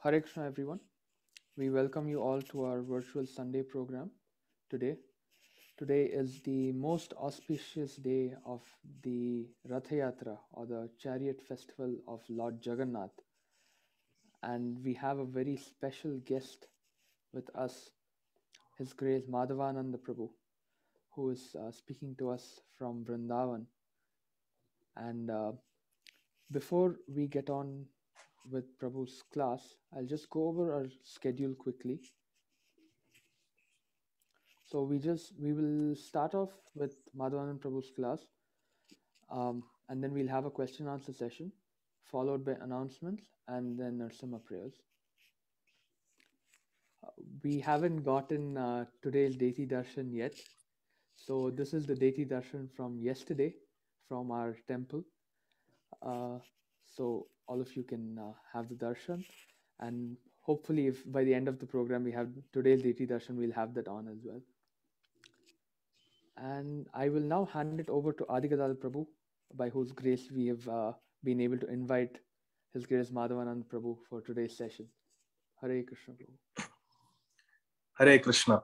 Hare Krishna everyone. We welcome you all to our virtual Sunday program today. Today is the most auspicious day of the Ratha Yatra or the chariot festival of Lord Jagannath. And we have a very special guest with us, His Grace Madhavananda Prabhu, who is speaking to us from Vrindavan. And before we get on with Prabhu's class, I'll just go over our schedule quickly. So we will start off with Madhavananda Prabhu's class, and then we'll have a question and answer session, followed by announcements and then Narsimha prayers. We haven't gotten today's Deity Darshan yet, so this is the Deity Darshan from yesterday from our temple. So all of you can have the darshan, and hopefully if by the end of the program we have today's Deity Darshan, we'll have that on as well. And I will now hand it over to Adigadal Prabhu, by whose grace we have been able to invite His Grace Madhavananda Prabhu for today's session. Hare Krishna Prabhu. Hare Krishna.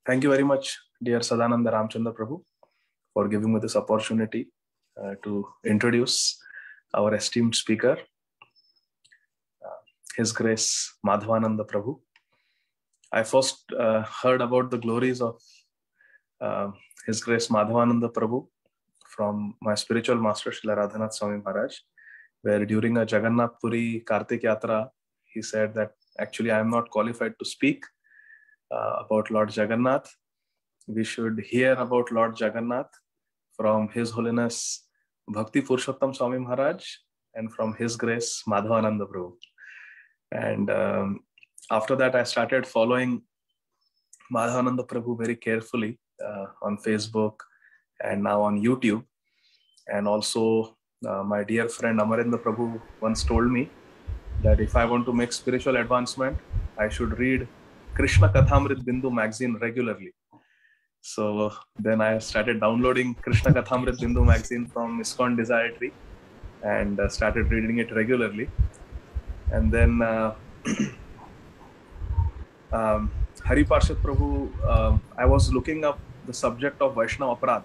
Thank you very much, dear Sadananda Ramchandra Prabhu, for giving me this opportunity to introduce our esteemed speaker, His Grace Madhavananda Prabhu. I first heard about the glories of His Grace Madhavananda Prabhu from my spiritual master Srila Radhanath Swami Maharaj, where during a Jagannath Puri Kartik Yatra, he said that actually I am not qualified to speak about Lord Jagannath. We should hear about Lord Jagannath from His Holiness Bhakti Purushottam Swami Maharaj and from His Grace Madhavananda Prabhu. And after that, I started following Madhavananda Prabhu very carefully on Facebook and now on YouTube. And also my dear friend Amarendra Prabhu once told me that if I want to make spiritual advancement, I should read Krishna Kathamrit Bindu magazine regularly. So then I started downloading Krishna Kathamrit Bindu magazine from ISKCON Desire Tree and started reading it regularly. And then Hari Parshad Prabhu, I was looking up the subject of Vaishnava Aparadh.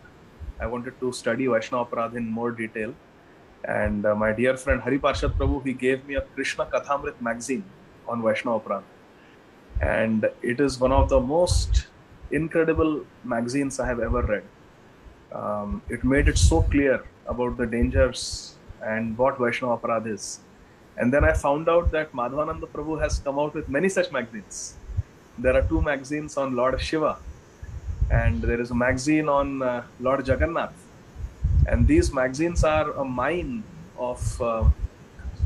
I wanted to study Vaishnava Aparadh in more detail. And my dear friend Hari Parshad Prabhu, he gave me a Krishna Kathamrit magazine on Vaishnava Aparadh. And it is one of the most incredible magazines I have ever read. It made it so clear about the dangers and what Vaishnava Aparadh is. And then I found out that Madhavananda Prabhu has come out with many such magazines. There are 2 magazines on Lord Shiva, and there is a magazine on Lord Jagannath. And these magazines are a mine of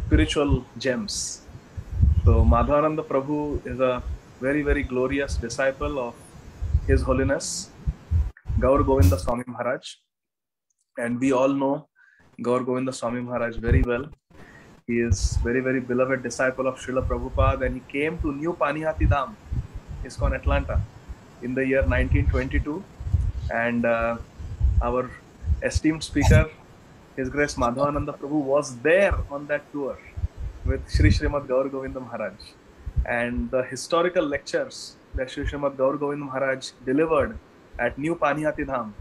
spiritual gems. So Madhavananda Prabhu is a very, very glorious disciple of His Holiness Gaur Govinda Swami Maharaj. And we all know Gaur Govinda Swami Maharaj very well. He is very, very beloved disciple of Srila Prabhupada, and he came to New Panihati Dham, ISKCON Atlanta, in the year 1922. And our esteemed speaker, His Grace Madhavananda Prabhu, was there on that tour with Sri Srimad Gaur Govinda Maharaj. And the historical lectures that Sri Srimad Gaur Govinda Maharaj delivered at New Panihati Dham,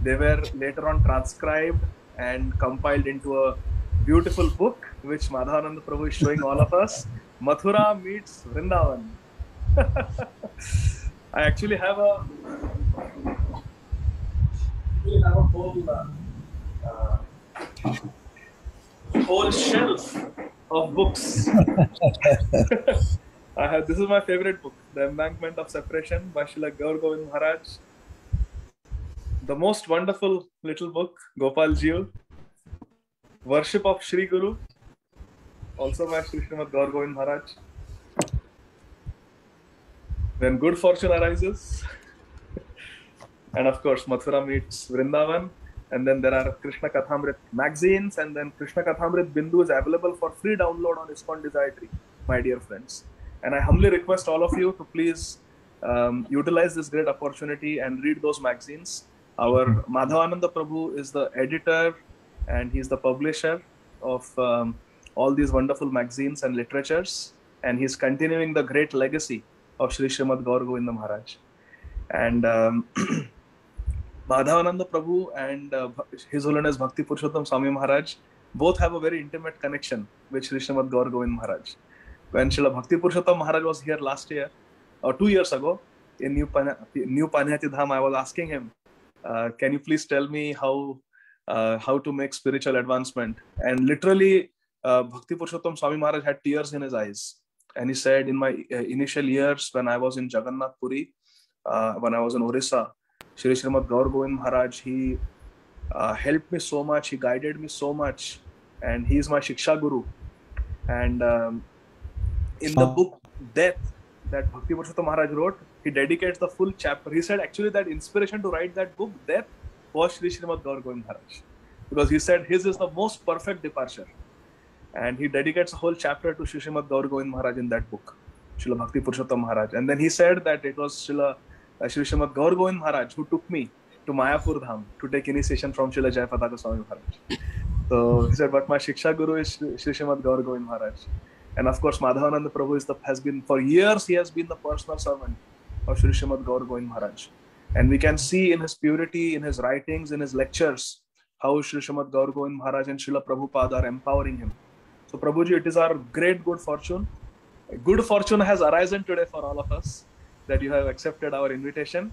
they were later on transcribed and compiled into a beautiful book, which Madhavananda Prabhu is showing all of us. Mathura meets Vrindavan. I actually have a whole shelf of books. This is my favorite book, The Embankment of Separation by Srila Gaur Govind Maharaj. The most wonderful little book, Gopal Jiu. Worship of Shri Guru, also by Sri Srimad Gaur Govind Maharaj. When Good Fortune Arises. And of course, Mathura meets Vrindavan. And then there are Krishna Kathamrit magazines. And then Krishna Kathamrit Bindu is available for free download on ISKCON Desire Tree, my dear friends. And I humbly request all of you to please utilize this great opportunity and read those magazines. Our Madhavananda Prabhu is the editor and he's the publisher of all these wonderful magazines and literatures, and he's continuing the great legacy of Sri Srimad Gaur Govinda Maharaj. And Madhavananda Prabhu and His Holiness Bhakti Purushottam Swami Maharaj both have a very intimate connection with Sri Srimad Gaur Govind Maharaj. When Srila Bhakti Purushottam Maharaj was here last year, or 2 years ago, in New Panyati Dham, I was asking him, can you please tell me how to make spiritual advancement? And literally, Bhakti Purushottam Swami Maharaj had tears in his eyes. And he said, in my initial years, when I was in Jagannath Puri, when I was in Orissa, Shri Srimad Gaur Govind Maharaj, he helped me so much, he guided me so much, and he is my Shiksha Guru. And in the book Death that Bhakti Purushottam Maharaj wrote, he dedicates the full chapter. He said actually that inspiration to write that book, Death, was Shri Srimad Gaur Govind Maharaj. Because he said his is the most perfect departure. And he dedicates a whole chapter to Shri Srimad Gaur Govind Maharaj in that book, Srila Bhakti Purushottam Maharaj. And then he said that it was Shri Srimad Gaur Govind Maharaj who took me to Mayapur Dham to take initiation from Srila Jayapataka Swami Maharaj. So he said, but my Shiksha Guru is Shri Srimad Gaur Govind Maharaj. And of course, Madhavananda Prabhu has been, for years, he has been the personal servant of Shri Srimad Gaur Govind Maharaj. And we can see in his purity, in his writings, in his lectures, how Shri Srimad Gaur Govind Maharaj and Srila Prabhupada are empowering him. So Prabhuji, it is our great good fortune. Good fortune has arisen today for all of us that you have accepted our invitation.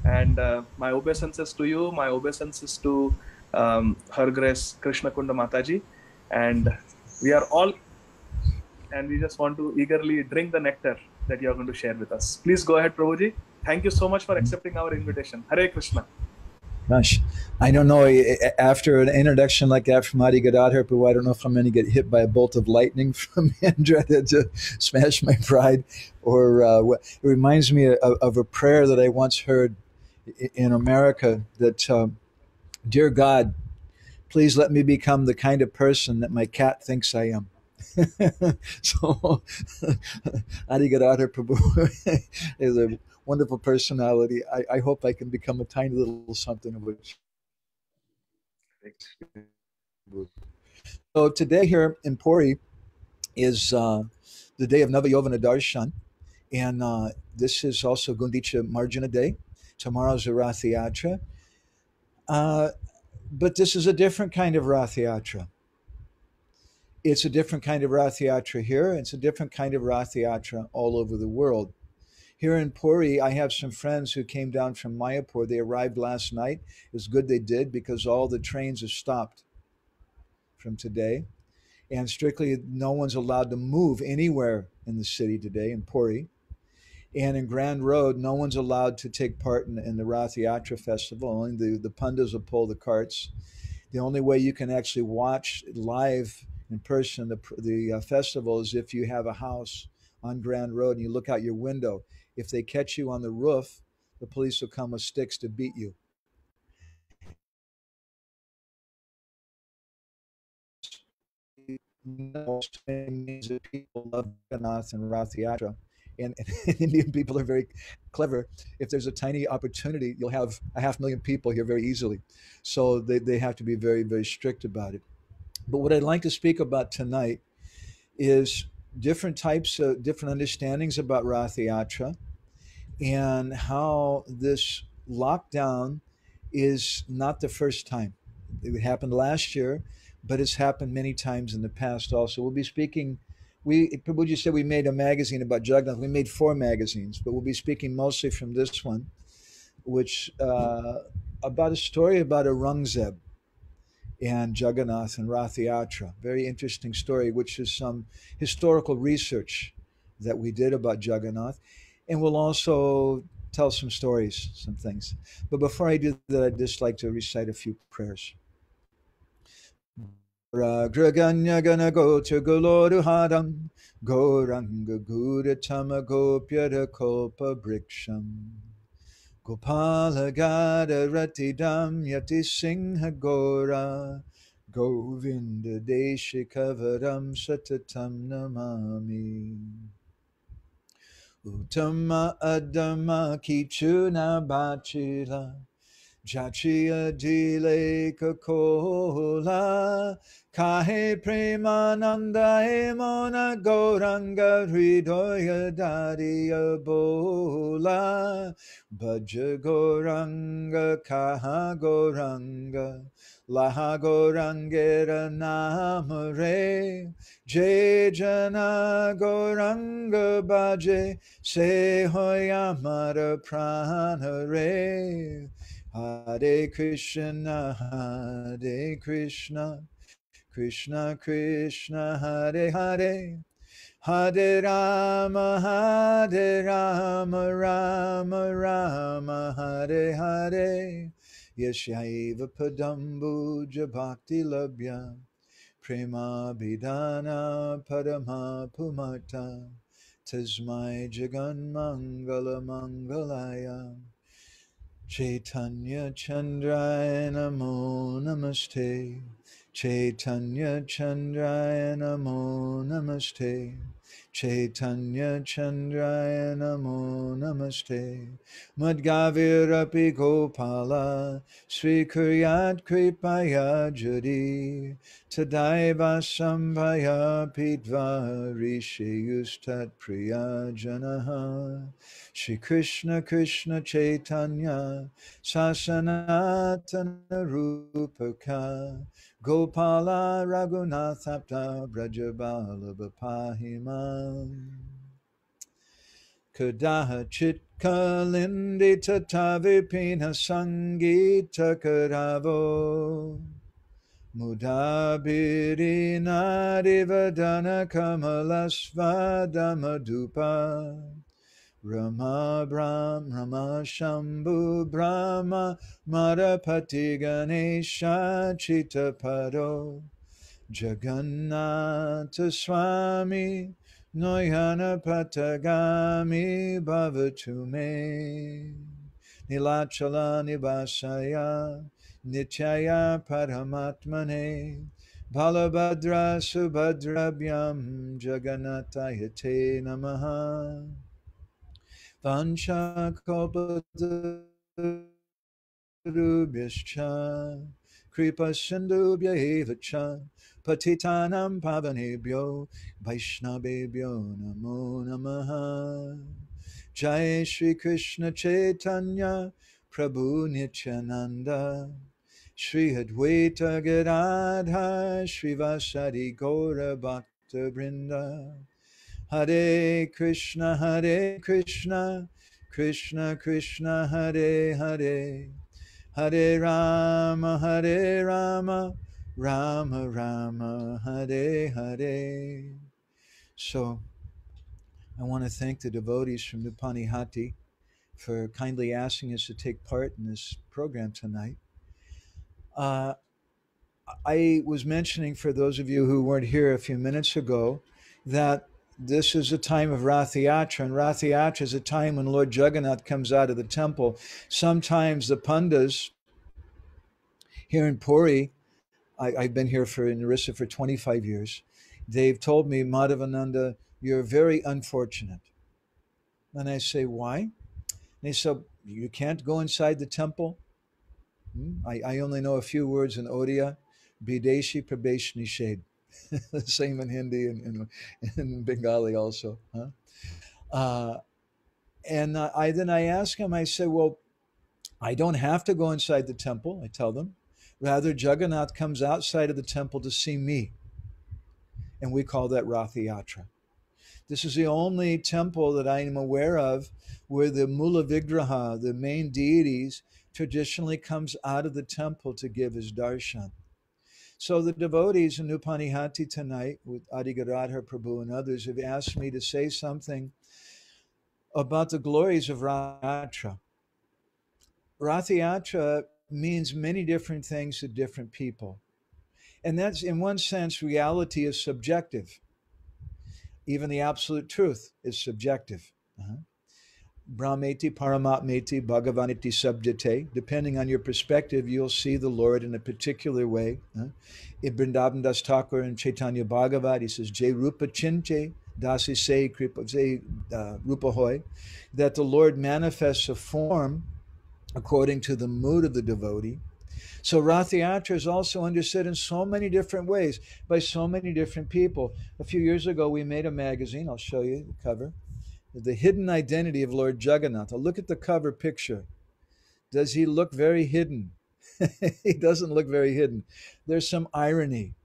And my obeisances to you, my obeisances to Her Grace Krishna Kunda Mataji. And we are all, and we just want to eagerly drink the nectar that you are going to share with us. Please go ahead, Prabhuji. Thank you so much for accepting our invitation. Hare Krishna. Gosh, I don't know. After an introduction like that from Adi Gadadhar, I don't know if I'm going to get hit by a bolt of lightning from Indra to smash my pride, or it reminds me of a prayer that I once heard in America that, dear God, please let me become the kind of person that my cat thinks I am. So, Adi Gadadhar Prabhu is a wonderful personality. I hope I can become a tiny little something of which. So today here in Puri is the day of Navayovana Darshan, and this is also Gundicha Marjana Day. Tomorrow's a Ratha Yatra, but this is a different kind of Ratha Yatra. It's a different kind of Ratha Yatra here. It's a different kind of Ratha Yatra all over the world. Here in Puri, I have some friends who came down from Mayapur. They arrived last night. It's good they did because all the trains are stopped from today. And strictly, no one's allowed to move anywhere in the city today in Puri. And in Grand Road, no one's allowed to take part in the Ratha Yatra festival. Only the pandas will pull the carts. The only way you can actually watch live in person the festival is if you have a house on Grand Road and you look out your window. If they catch you on the roof, the police will come with sticks to beat you. Means that people love Jagannath and Ratha Yatra, and Indian people are very clever. If there's a tiny opportunity, you'll have 500,000 people here very easily. So they have to be very, very strict about it. But what I'd like to speak about tonight is different types of different understandings about Ratha Yatra and how this lockdown is not the first time. It happened last year, but it's happened many times in the past also. We'll be speaking, Prabhuji said we made a magazine about Jagannath. We made 4 magazines, but we'll be speaking mostly from this one, which about a story about a Aurangzeb and Jagannath and Ratha Yatra. Very interesting story, which is some historical research that we did about Jagannath. And we'll also tell some stories, some things. But before I do that, I'd just like to recite a few prayers. Ragraganya gana go to Goloru Hadam, Goranga Gudatama Gopyada Kopa Briksham. Gopala Gada Ratidam Yati Singha Gora, Govinda Deshikavaram Satatam Namami. Uttama Adama Kichuna Bachila, Jachia dile kakola kahe premananda emona goranga hridoya dadiya bola bhaja goranga kaha goranga laha gorangera namare jai jana goranga bhaje se hoyamara pranare. Hare Krishna, Hare Krishna, Krishna Krishna, Hare Hare, Hare Rama, Hare Rama, Rama Rama, Hare Hare, Yashaiva Padambuja Bhakti Labhya, Prema Bidana Padama Pumata, Tasmai Jagan Mangala Mangalaya. Chaitanya Chandraya Namo Namaste. Chaitanya Chandraya Namo Namaste. Chaitanya Chandraya Namo Namaste. Madgavirapi Gopala Sri Kuryat Kripaya Jodi Tadaiva Sambhaya Pidva Rishi Yustat Priya Janaha Shri Krishna Krishna Chaitanya Sasanatana Rupaka Gopala Raghunathapta Brajabala Bapahimam Kadaha Chitkalindi Tatavipina Sangita Karavo Mudabiri Nadivadana Kamalasvadamadupa Rama Shambhu Brahma Madapati Ganesha Chittapado Jagannatha Swami Noyana Patagami Bhavatume Nilachala Nivasaya Nityaya Paramatmane Balabhadra Subhadrabhyam Jagannatayate Namaha Vanchakalpatarubhyascha Kripa Sindhubhya Evacha Patitanam Pavanebhyo Vaishnavebhyo Namo Namaha Jai Shri Krishna Chaitanya Prabhu Nityananda Shri Advaita Gadadha Shri Vasadi Gaura Bhakta Vrinda Hare Krishna, Krishna Krishna, Hare Hare, Hare Rama, Rama Rama, Hare Hare. So, I want to thank the devotees from Nupanihati for kindly asking us to take part in this program tonight. I was mentioning for those of you who weren't here a few minutes ago that this is a time of Ratha Yatra, and Ratha Yatra is a time when Lord Jagannath comes out of the temple. Sometimes the Pandas here in Puri, I've been here in Orissa for 25 years, they've told me, Madhavananda, you're very unfortunate. And I say, why? And they said, you can't go inside the temple. I only know a few words in Odia. Bideshi Prabesh Nishad. Same in Hindi and in Bengali also. Huh? And I ask him, I say, well, I don't have to go inside the temple, I tell them. Rather, Jagannath comes outside of the temple to see me. And we call that Ratha Yatra. This is the only temple that I am aware of where the Mula Vigraha, the main deities, traditionally comes out of the temple to give his darshan. So the devotees in Nupanihati tonight with Adi Gadadhar Prabhu and others have asked me to say something about the glories of Ratha Yatra. Ratha Yatra means many different things to different people. And that's, in one sense, reality is subjective. Even the absolute truth is subjective. Brahmeti, Paramatmeti, Bhagavaniti Sabdhate. Depending on your perspective, you'll see the Lord in a particular way. In Vrindavan Das Thakur and Chaitanya Bhagavat, he says, Jai Rupa Chinte, Dasi Se Kripa Se Rupa Hoy, that the Lord manifests a form according to the mood of the devotee. So Ratha Yatra is also understood in so many different ways by so many different people. A few years ago, we made a magazine. I'll show you the cover. The Hidden Identity of Lord Jagannath. Look at the cover picture. Does he look very hidden? He doesn't look very hidden. There's some irony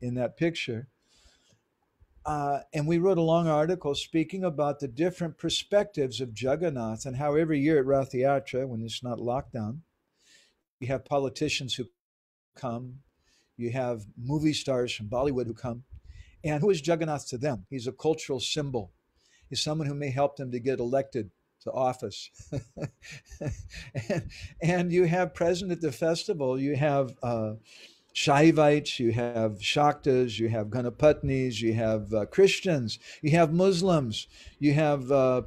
in that picture. And we wrote a long article speaking about the different perspectives of Jagannath and how every year at Ratha Yatra, when it's not lockdown, you have politicians who come, you have movie stars from Bollywood who come. And who is Jagannath to them? He's a cultural symbol. He's someone who may help them to get elected to office. and you have present at the festival, you have Shaivites, you have Shaktas, you have Ganapatnis, you have Christians, you have Muslims, you have the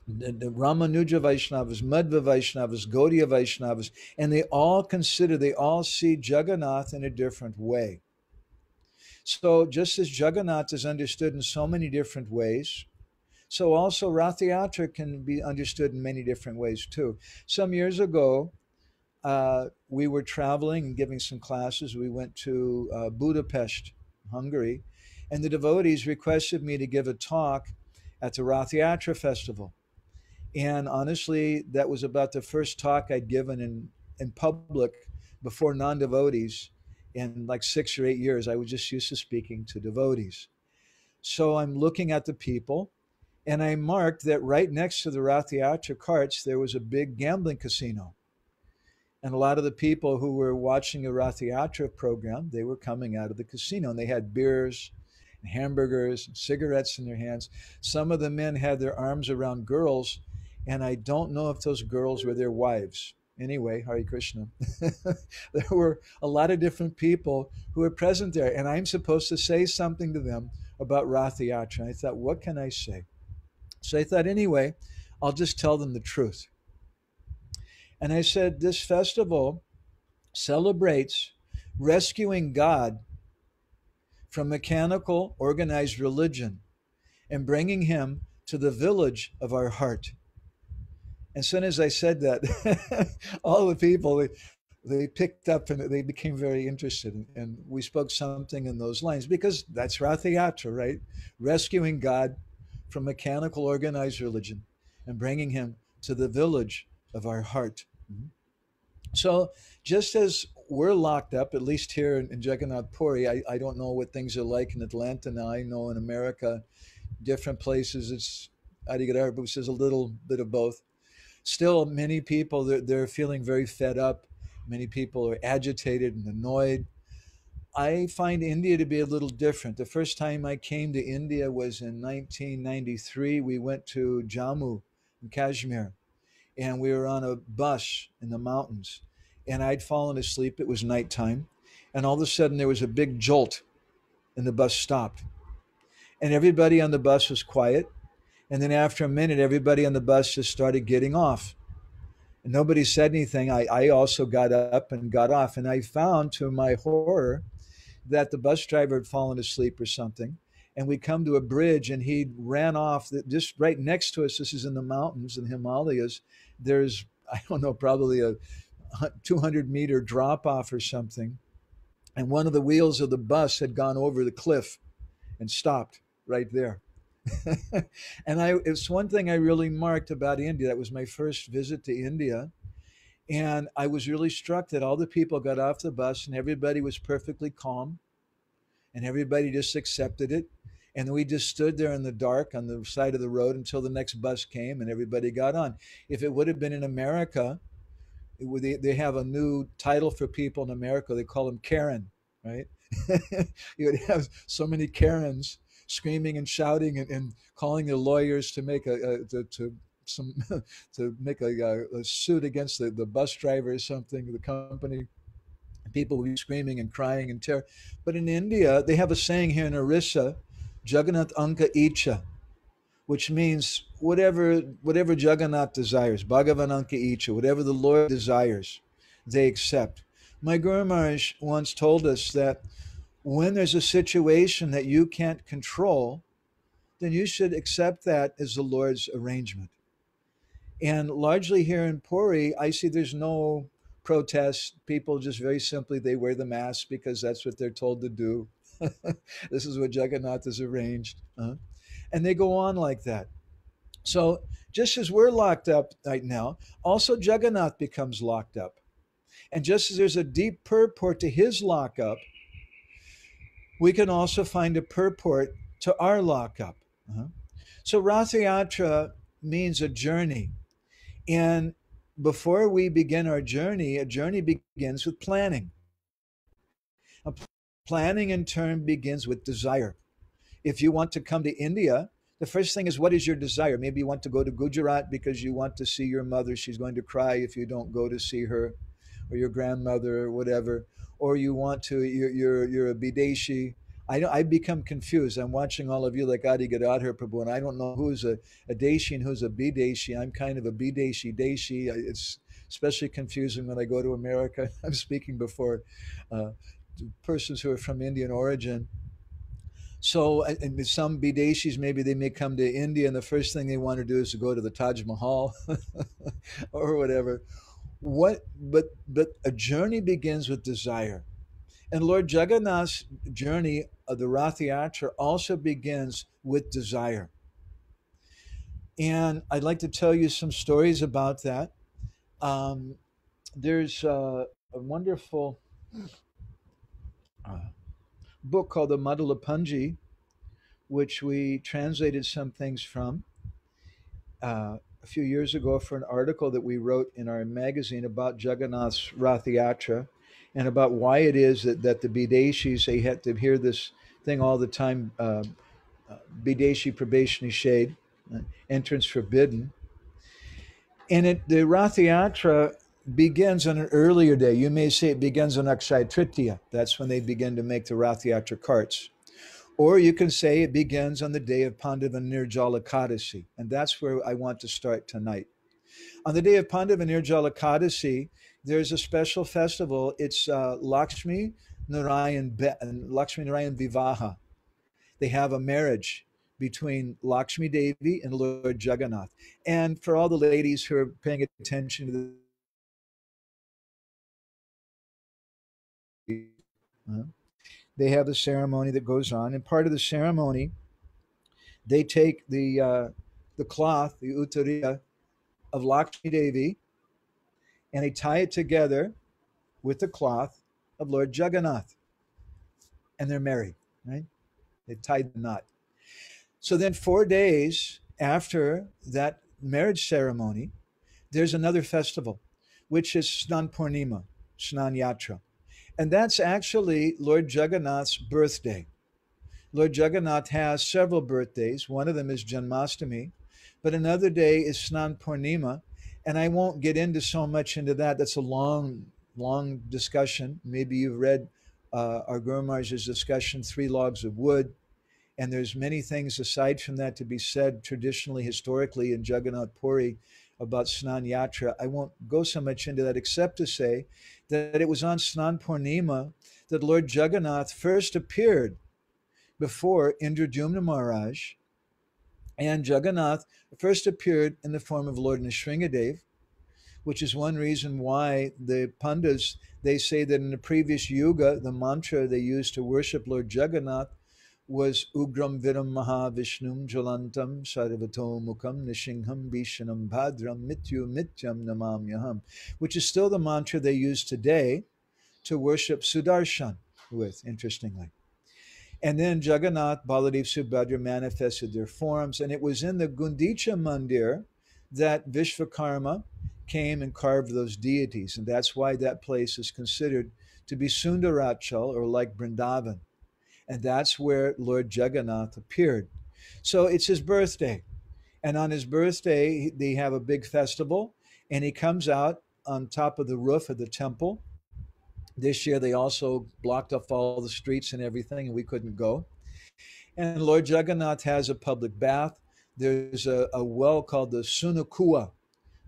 Ramanuja Vaishnavas, Madhva Vaishnavas, Gaudiya Vaishnavas, and they all see Jagannath in a different way. So just as Jagannath is understood in so many different ways, so also Ratha Yatra can be understood in many different ways too. Some years ago, we were traveling and giving some classes. We went to Budapest, Hungary, and the devotees requested me to give a talk at the Ratha Yatra festival. And honestly, that was about the first talk I'd given in public before non-devotees in like 6 or 8 years. I was just used to speaking to devotees. So I'm looking at the people, and I marked that right next to the Ratha Yatra carts, there was a big gambling casino. And a lot of the people who were watching the Ratha Yatra program, they were coming out of the casino, and they had beers and hamburgers and cigarettes in their hands. Some of the men had their arms around girls, and I don't know if those girls were their wives. Anyway, Hare Krishna. There were a lot of different people who were present there, and I'm supposed to say something to them about Ratha Yatra. And I thought, what can I say? So I thought, anyway, I'll just tell them the truth. And I said, this festival celebrates rescuing God from mechanical, organized religion and bringing him to the village of our heart. As soon as I said that, all the people, they picked up and they became very interested. And we spoke something in those lines because that's Ratha Yatra, right? Rescuing God from mechanical, organized religion and bringing him to the village of our heart. So just as we're locked up, at least here in Jagannath Puri, I don't know what things are like in Atlanta now. I know in America, different places, it's Adigadar says a little bit of both. Still, many people, they're feeling very fed up. Many people are agitated and annoyed. I find India to be a little different. The first time I came to India was in 1993. We went to Jammu in Kashmir, and we were on a bus in the mountains, and I'd fallen asleep. It was nighttime, and all of a sudden there was a big jolt, and the bus stopped. And everybody on the bus was quiet. And then after a minute, everybody on the bus just started getting off. And nobody said anything. I also got up and got off. And I found, to my horror, that the bus driver had fallen asleep or something. And we come to a bridge, and he ran off. Just right next to us, this is in the mountains in Himalayas, there's, I don't know, probably a 200-meter drop-off or something. And one of the wheels of the bus had gone over the cliff and stopped right there. And it's one thing I really marked about India. That was my first visit to India. And I was really struck that all the people got off the bus and everybody was perfectly calm and everybody just accepted it. And we just stood there in the dark on the side of the road until the next bus came and everybody got on. If it would have been in America, they have a new title for people in America. They call them Karen, right? You would have so many Karens screaming and shouting and calling the lawyers to make to make a suit against the bus driver or something, the company. People would be screaming and crying in terror. But in India, they have a saying here in Orissa, Jagannath Anka Icha, which means whatever Jagannath desires, Bhagavan Anka Icha, whatever the Lord desires, they accept. My Guru Maharaj once told us that when there's a situation that you can't control, then you should accept that as the Lord's arrangement. And largely here in Puri, I see there's no protest. People just very simply, they wear the mask because that's what they're told to do. This is what Jagannath has arranged. And they go on like that. So just as we're locked up right now, also Jagannath becomes locked up. And just as there's a deep purport to his lockup, we can also find a purport to our lockup. So Ratha Yatra means a journey. And before we begin our journey, a journey begins with planning. Planning in turn begins with desire. If you want to come to India, the first thing is, what is your desire? Maybe you want to go to Gujarat because you want to see your mother. She's going to cry if you don't go to see her, or your grandmother, or whatever. Or you want to, you're a Bideshi. I become confused. I'm watching all of you like Adi Gadadhar Prabhu, and I don't know who's a Deshi and who's a Bideshi. I'm kind of a Bideshi Deshi. It's especially confusing when I go to America. I'm speaking before persons who are from Indian origin. So, and some Bideshis, maybe they may come to India, and the first thing they want to do is to go to the Taj Mahal or whatever. But a journey begins with desire. And Lord Jagannath's journey of the Ratha Yatra also begins with desire. And I'd like to tell you some stories about that. There's a wonderful book called the Madhula Punji, which we translated some things from a few years ago for an article that we wrote in our magazine about Jagannath's Ratha Yatra and about why it is that the Bideshis, they had to hear this thing all the time, Bideshi Prabeshni Shade, entrance forbidden. And the Ratha Yatra begins on an earlier day. You may say it begins on Akshaya Tritiya. That's when they begin to make the Ratha Yatra carts. Or you can say it begins on the day of Pandavananda Nirjala Ekadasi. And that's where I want to start tonight. On the day of Pandavananda Nirjala Ekadasi, there's a special festival. It's Lakshmi Narayan Vivaha. They have a marriage between Lakshmi Devi and Lord Jagannath. And for all the ladies who are paying attention to they have a ceremony that goes on. And part of the ceremony, they take the cloth, the uttariya of Lakshmi Devi, and they tie it together with the cloth of Lord Jagannath. And they're married, right? They tied the knot. So then 4 days after that marriage ceremony, there's another festival, which is Snan Purnima, Snan Yatra. And that's actually Lord Jagannath's birthday. Lord Jagannath has several birthdays. One of them is Janmashtami, but another day is Snan Purnima. And I won't get into so much into that. That's a long discussion. Maybe you've read our Guru Maharaj's discussion, Three Logs of Wood. And there's many things aside from that to be said traditionally, historically in Jagannath Puri about Snan Yatra. I won't go so much into that except to say that it was on Snan Purnima that Lord Jagannath first appeared before Indradyumna Maharaj. And Jagannath first appeared in the form of Lord Nrsingadev, which is one reason why the Pandits, they say that in the previous yuga, the mantra they used to worship Lord Jagannath was Ugram Viram Mahavishnum Jalantam Sarvato Mukam Nishingham Vishanam Bhadram Mityu Mityam Namamyaham, which is still the mantra they use today to worship Sudarshan with, interestingly. And then Jagannath, Baladev, Subhadra manifested their forms, and it was in the Gundicha Mandir that Vishvakarma came and carved those deities, and that's why that place is considered to be Sundarachal, or like Vrindavan. And that's where Lord Jagannath appeared. So it's his birthday. And on his birthday, they have a big festival, and he comes out on top of the roof of the temple. This year, they also blocked off all the streets and everything, and we couldn't go. And Lord Jagannath has a public bath. There's a well called the Sunakua,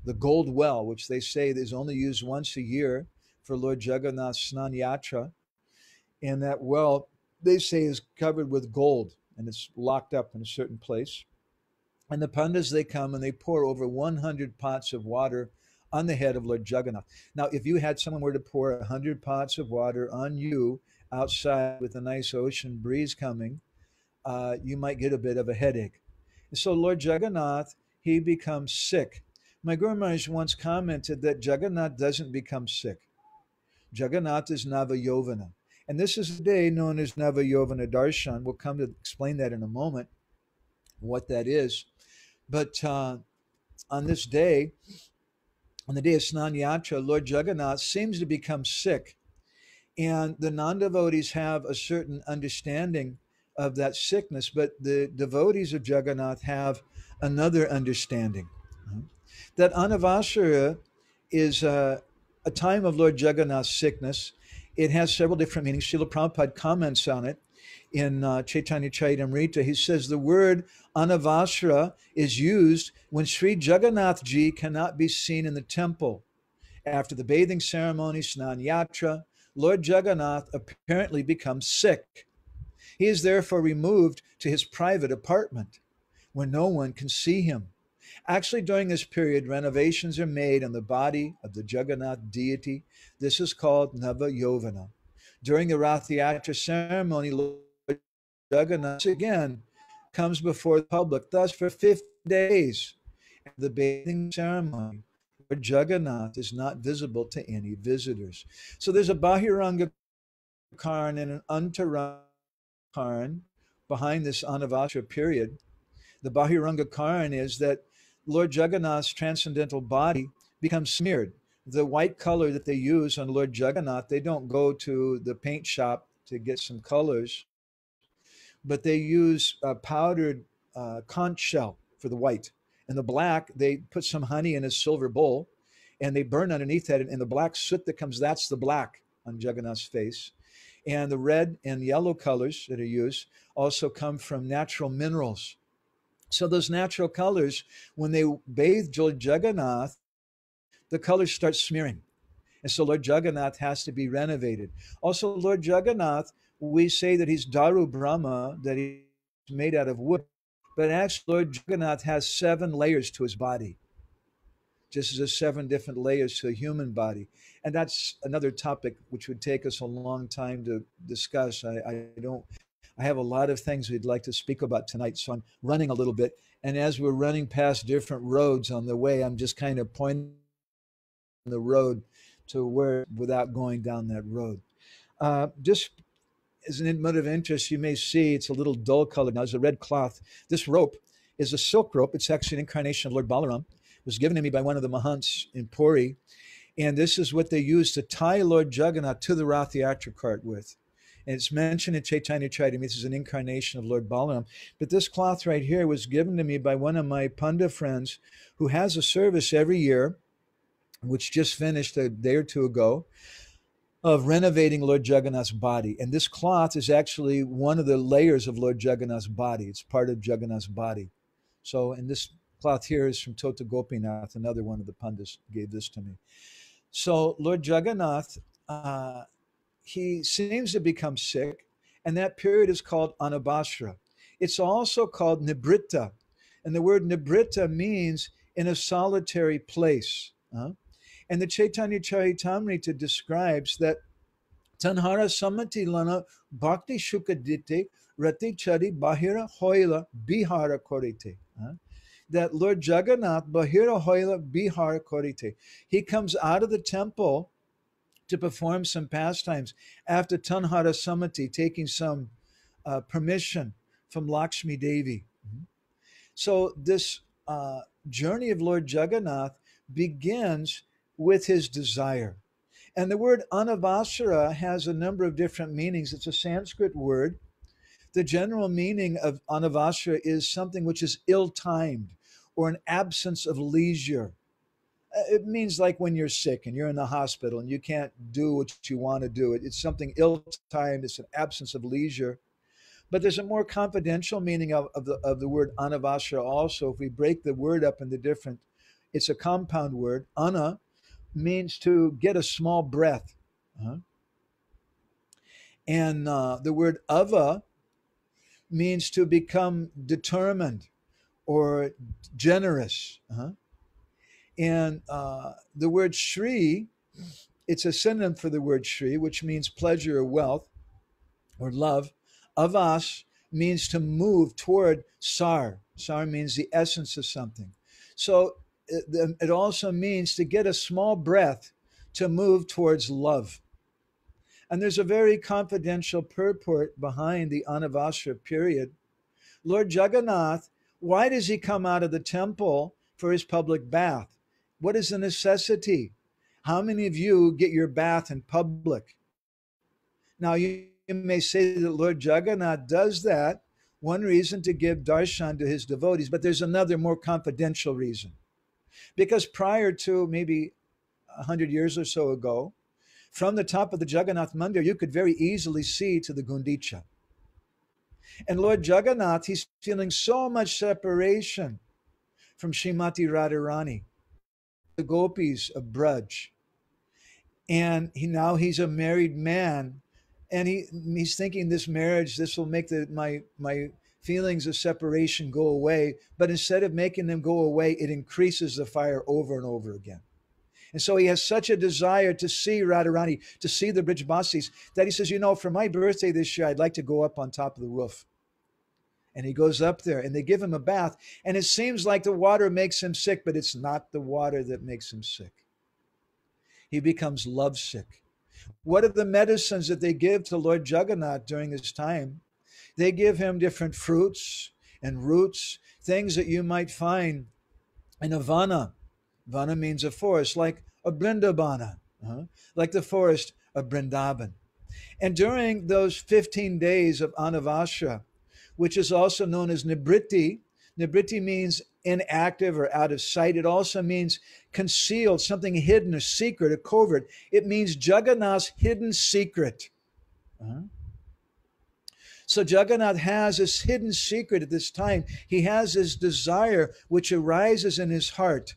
the gold well, which they say is only used once a year for Lord Jagannath's Snan Yatra. And that well, they say, is covered with gold, and it's locked up in a certain place. And the Pandas, they come and they pour over 100 pots of water on the head of Lord Jagannath. Now, if you had someone were to pour 100 pots of water on you outside with a nice ocean breeze coming, you might get a bit of a headache. So Lord Jagannath, he becomes sick. My Guru Maharaj once commented that Jagannath doesn't become sick. Jagannath is Navayovana. And this is the day known as Navayovana Darshan. We'll come to explain that in a moment, what that is. But on this day, on the day of Snan Yatra, Lord Jagannath seems to become sick. And the non-devotees have a certain understanding of that sickness, but the devotees of Jagannath have another understanding. That Anavasara is a time of Lord Jagannath's sickness. It has several different meanings. Srila Prabhupada comments on it in Chaitanya Charitamrita. He says the word Anavasara is used when Sri Jagannath Ji cannot be seen in the temple. After the bathing ceremony, Snan Yatra, Lord Jagannath apparently becomes sick. He is therefore removed to his private apartment where no one can see him. Actually, during this period, renovations are made on the body of the Jagannath deity. This is called Nava Yovana. During the Ratha Yatra ceremony, Lord Jagannath again comes before the public. Thus, for 50 days, at the bathing ceremony, Lord Jagannath is not visible to any visitors. So there's a Bahiranga Karn and an Antaranga Karn behind this Anavasara period. The Bahiranga Karan is that Lord Jagannath's transcendental body becomes smeared. The white color that they use on Lord Jagannath, they don't go to the paint shop to get some colors, but they use powdered conch shell for the white. And the black, they put some honey in a silver bowl and they burn underneath that. And the black soot that comes, that's the black on Jagannath's face. And the red and yellow colors that are used also come from natural minerals. So those natural colors, when they bathe Lord Jagannath, the colors start smearing. And so Lord Jagannath has to be renovated. Also, Lord Jagannath, we say that he's Daru Brahma, that he's made out of wood. But actually, Lord Jagannath has 7 layers to his body, just as there's 7 different layers to a human body. And that's another topic which would take us a long time to discuss. I have a lot of things we'd like to speak about tonight, so I'm running a little bit. And as we're running past different roads on the way, I'm just kind of pointing the road to where without going down that road. Just as an motive interest, you may see it's a little dull colored now. It's a red cloth. This rope is a silk rope. It's actually an incarnation of Lord Balaram. It was given to me by one of the Mahants in Puri. And this is what they use to tie Lord Jagannath to the Ratha Yatra cart with. And it's mentioned in Chaitanya Charitamrita. This is an incarnation of Lord Balaram. But this cloth right here was given to me by one of my Panda friends who has a service every year, which just finished a day or two ago, of renovating Lord Jagannath's body. And this cloth is actually one of the layers of Lord Jagannath's body. It's part of Jagannath's body. So, and this cloth here is from Tota Gopinath, another one of the Pandits gave this to me. So Lord Jagannath, he seems to become sick, and that period is called Anabhasra. It's also called Nibritta, and the word Nibritta means in a solitary place. And the Chaitanya Charitamrita describes that Tanhara Samati Lana Bhakti Shukadite Rati Chari Bahira Hoila Bihara Korite. That Lord Jagannath Bahira Hoila Bihara Korite. He comes out of the temple to perform some pastimes after Tanhara Samati, taking some permission from Lakshmi Devi. So this journey of Lord Jagannath begins with his desire. And the word anavasara has a number of different meanings. It's a Sanskrit word. The general meaning of anavasara is something which is ill-timed or an absence of leisure. It means like when you're sick and you're in the hospital and you can't do what you want to do. It's something ill-timed. It's an absence of leisure. But there's a more confidential meaning of the word anavasara also. If we break the word up into different, it's a compound word. Ana means to get a small breath. And the word ava means to become determined or generous. And the word Shri, it's a synonym for the word Shri, which means pleasure or wealth or love. Avas means to move toward Sar. Sar means the essence of something. So it also means to get a small breath to move towards love. And there's a very confidential purport behind the Anavasra period. Lord Jagannath, why does he come out of the temple for his public bath? What is the necessity? How many of you get your bath in public? Now, you may say that Lord Jagannath does that, one reason to give darshan to his devotees, but there's another more confidential reason. Because prior to maybe 100 years or so ago, from the top of the Jagannath Mandir, you could very easily see to the Gundicha. And Lord Jagannath, he's feeling so much separation from Srimati Radharani, the gopis of Braj. And he's a married man. And he's thinking this marriage, this will make my feelings of separation go away. But instead of making them go away, it increases the fire over and over again. And so he has such a desire to see Radharani, to see the Brijbasis, that he says, for my birthday this year, I'd like to go up on top of the roof. And he goes up there and they give him a bath. And it seems like the water makes him sick, but it's not the water that makes him sick. He becomes lovesick. What are the medicines that they give to Lord Jagannath during this time? They give him different fruits and roots, things that you might find in a vana. Vana means a forest, like a Brindabana, like the forest of Brindaban. And during those 15 days of Anavasra, which is also known as Nibriti. Nibriti means inactive or out of sight. It also means concealed, something hidden, a secret, a covert. It means Jagannath's hidden secret. So Jagannath has this hidden secret at this time. He has this desire which arises in his heart.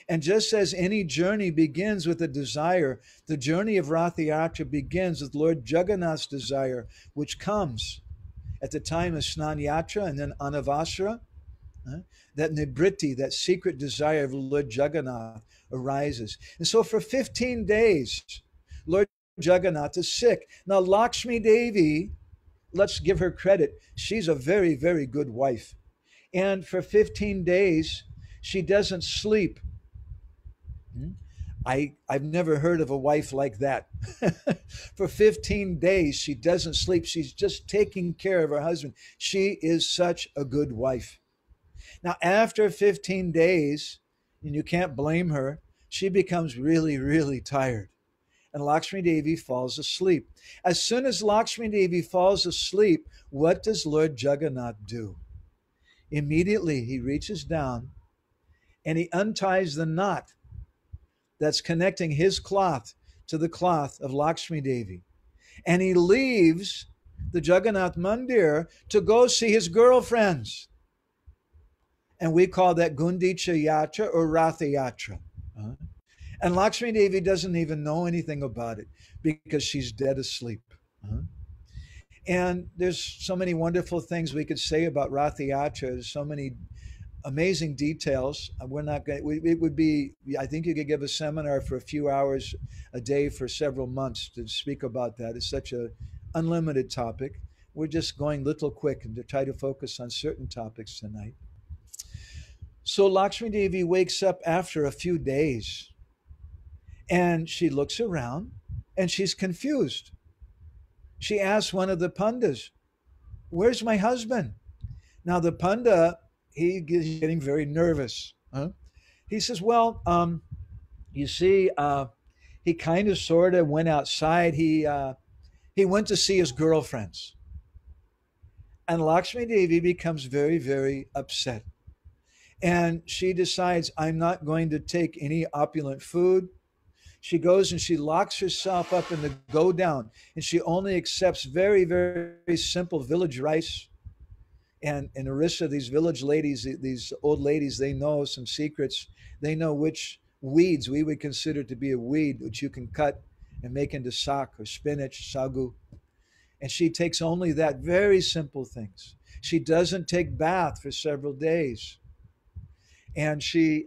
And just as any journey begins with a desire, the journey of Ratha Yatra begins with Lord Jagannath's desire, which comes at the time of Snan Yatra and then Anavasra. That Nibriti, that secret desire of Lord Jagannath arises. And so for 15 days, Lord Jagannath is sick. Now Lakshmi Devi, let's give her credit. She's a very, very good wife. And for 15 days, she doesn't sleep. I've never heard of a wife like that. For 15 days, she doesn't sleep. She's just taking care of her husband. She is such a good wife. Now, after 15 days, and you can't blame her, she becomes really, really tired. And Lakshmi Devi falls asleep. As soon as Lakshmi Devi falls asleep, what does Lord Jagannath do? Immediately, he reaches down and he unties the knot that's connecting his cloth to the cloth of Lakshmi Devi. And he leaves the Jagannath Mandir to go see his girlfriends. And we call that Gundicha Yatra or Ratha Yatra. And Lakshmi Devi doesn't even know anything about it because she's dead asleep. And there's so many wonderful things we could say about Ratha Yatra. There's so many amazing details. We're not going. It would be. I think you could give a seminar for a few hours a day for several months to speak about that. It's such a unlimited topic. We're just going little quick and to try to focus on certain topics tonight. So Lakshmi Devi wakes up after a few days, and she looks around, and she's confused. She asks one of the pandas, "Where's my husband?" Now the panda, he's getting very nervous. He says, well, you see, he kind of sort of went outside. He went to see his girlfriends. And Lakshmi Devi becomes very, very upset. And she decides, I'm not going to take any opulent food. She goes and she locks herself up in the go down. And she only accepts very, very simple village rice. And in Orissa, these village ladies, these old ladies, they know some secrets. They know which weeds we would consider to be a weed, which you can cut and make into sak or spinach, sagu. And she takes only that, very simple things. She doesn't take bath for several days. And she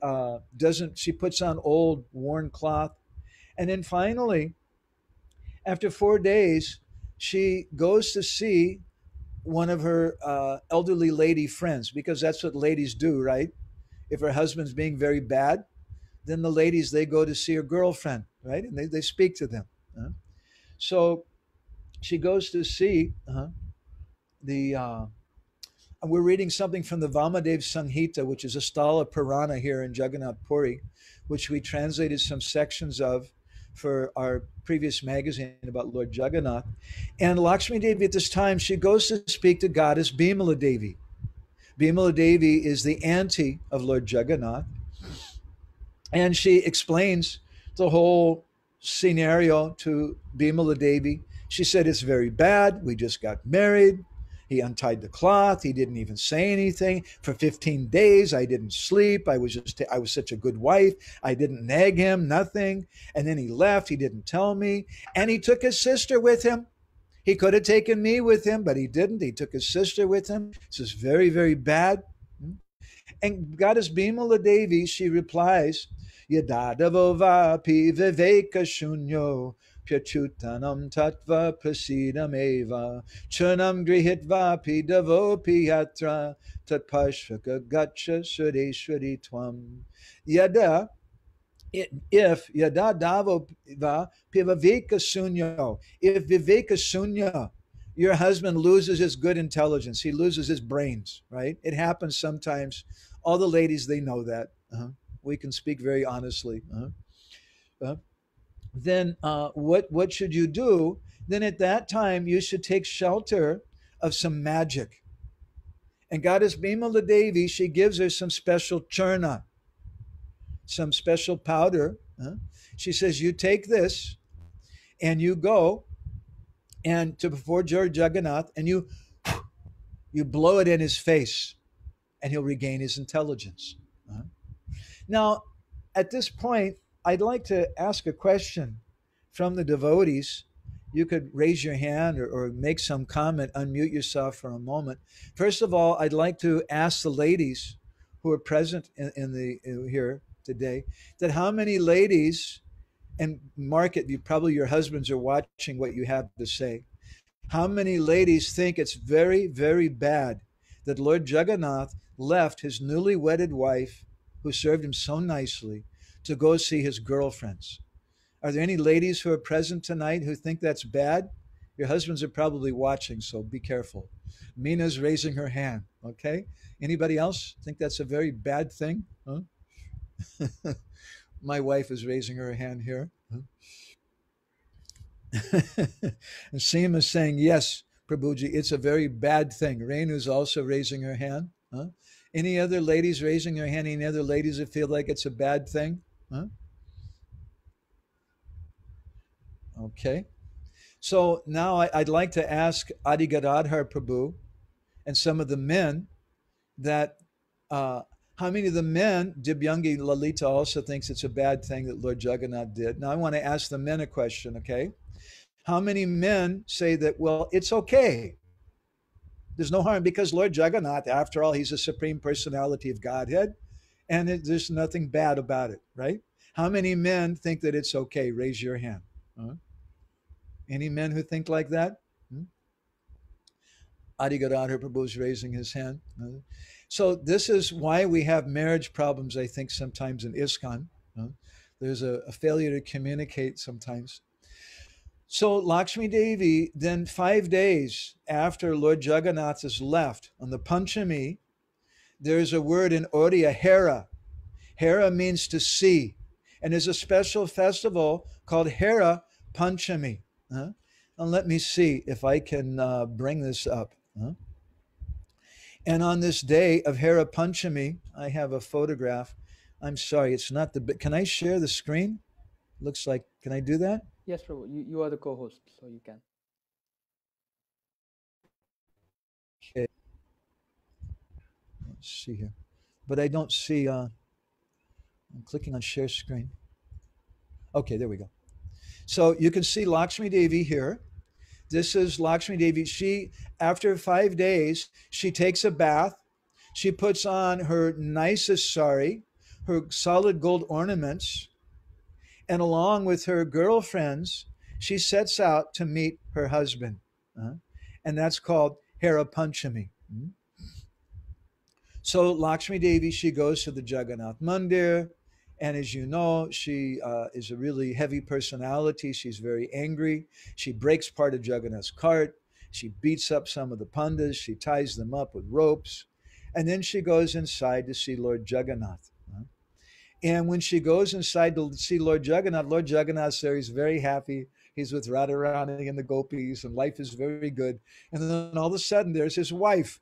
doesn't, she puts on old worn cloth. And then finally, after 4 days, she goes to see one of her elderly lady friends, because that's what ladies do, right? If her husband's being very bad, then the ladies, they go to see her girlfriend, right? And they speak to them. So she goes to see the we're reading something from the Vamadev Sanghita, which is a Stala Purana here in Jagannath Puri, which we translated some sections of for our previous magazine about Lord Jagannath. And Lakshmi Devi at this time, she goes to speak to goddess Bimala Devi. Bimala Devi is the auntie of Lord Jagannath. And she explains the whole scenario to Bimala Devi. She said, it's very bad. We just got married. He untied the cloth. He didn't even say anything. For 15 days, I didn't sleep. I was such a good wife. I didn't nag him, nothing. And then he left. He didn't tell me. And he took his sister with him. He could have taken me with him, but he didn't. He took his sister with him. This is very, very bad. And Goddess Bimala Devi, she replies, Yadadavo vapi viveka shunyo Pyachutanam tatva prasidam eva chunam grihitvapi davopi yatra tatpashvaka gacha sudeshwari tvam. Yada, if yada davo va pivaveka sunyo, if viveka sunya, your husband loses his good intelligence, he loses his brains, right? It happens sometimes. All the ladies, they know that. We can speak very honestly. Then what should you do? Then at that time, you should take shelter of some magic. And Goddess Bimala Devi, she gives her some special churna, some special powder. She says, you take this and you go and to before Lord Jagannath and you blow it in his face and he'll regain his intelligence. Now, at this point, I'd like to ask a question from the devotees. You could raise your hand or make some comment, unmute yourself for a moment. First of all, I'd like to ask the ladies who are present here today, that how many ladies, and mark it, probably your husbands are watching what you have to say, how many ladies think it's very, very bad that Lord Jagannath left his newly wedded wife, who served him so nicely, to go see his girlfriends? Are there any ladies who are present tonight who think that's bad? Your husbands are probably watching, so be careful. Mina's raising her hand, okay? Anybody else think that's a very bad thing? Huh? My wife is raising her hand here. And Seema is saying, yes, Prabhuji, it's a very bad thing. Renu's also raising her hand. Any other ladies raising their hand? Any other ladies that feel like it's a bad thing? Okay. So now I'd like to ask Adi Gadadhar Prabhu and some of the men that, how many of the men, Dibyangi Lalita also thinks it's a bad thing that Lord Jagannath did. Now I want to ask the men a question, okay? How many men say that, well, it's okay? There's no harm because Lord Jagannath, after all, he's a supreme personality of Godhead, and there's nothing bad about it, right? How many men think that it's okay? Raise your hand. Any men who think like that? Adi Gadadhar Prabhu is raising his hand. So this is why we have marriage problems, I think, sometimes in ISKCON. There's a failure to communicate sometimes. So Lakshmi Devi, then 5 days after Lord Jagannath is left, on the Panchami, there's a word in Oriya, Hera. Hera means to see. And there's a special festival called Hera Panchami. And let me see if I can bring this up. And on this day of Hera Panchami, I have a photograph. I'm sorry, it's not the... Can I share the screen? Looks like... Can I do that? Yes, Prabhu. You are the co-host, so you can. Okay. Let's see here. But I don't see... I'm clicking on share screen. Okay, there we go. So you can see Lakshmi Devi here. This is Lakshmi Devi. She, after 5 days, she takes a bath. She puts on her nicest sari, her solid gold ornaments, and along with her girlfriends, she sets out to meet her husband. Uh, and that's called Hera Panchami. So Lakshmi Devi, she goes to the Jagannath Mandir. And as you know, she is a really heavy personality. She's very angry. She breaks part of Jagannath's cart. She beats up some of the pandas. She ties them up with ropes. And then she goes inside to see Lord Jagannath. And when she goes inside to see Lord Jagannath's there. He's very happy. He's with Radharani and the gopis, and life is very good. And then all of a sudden, there's his wife.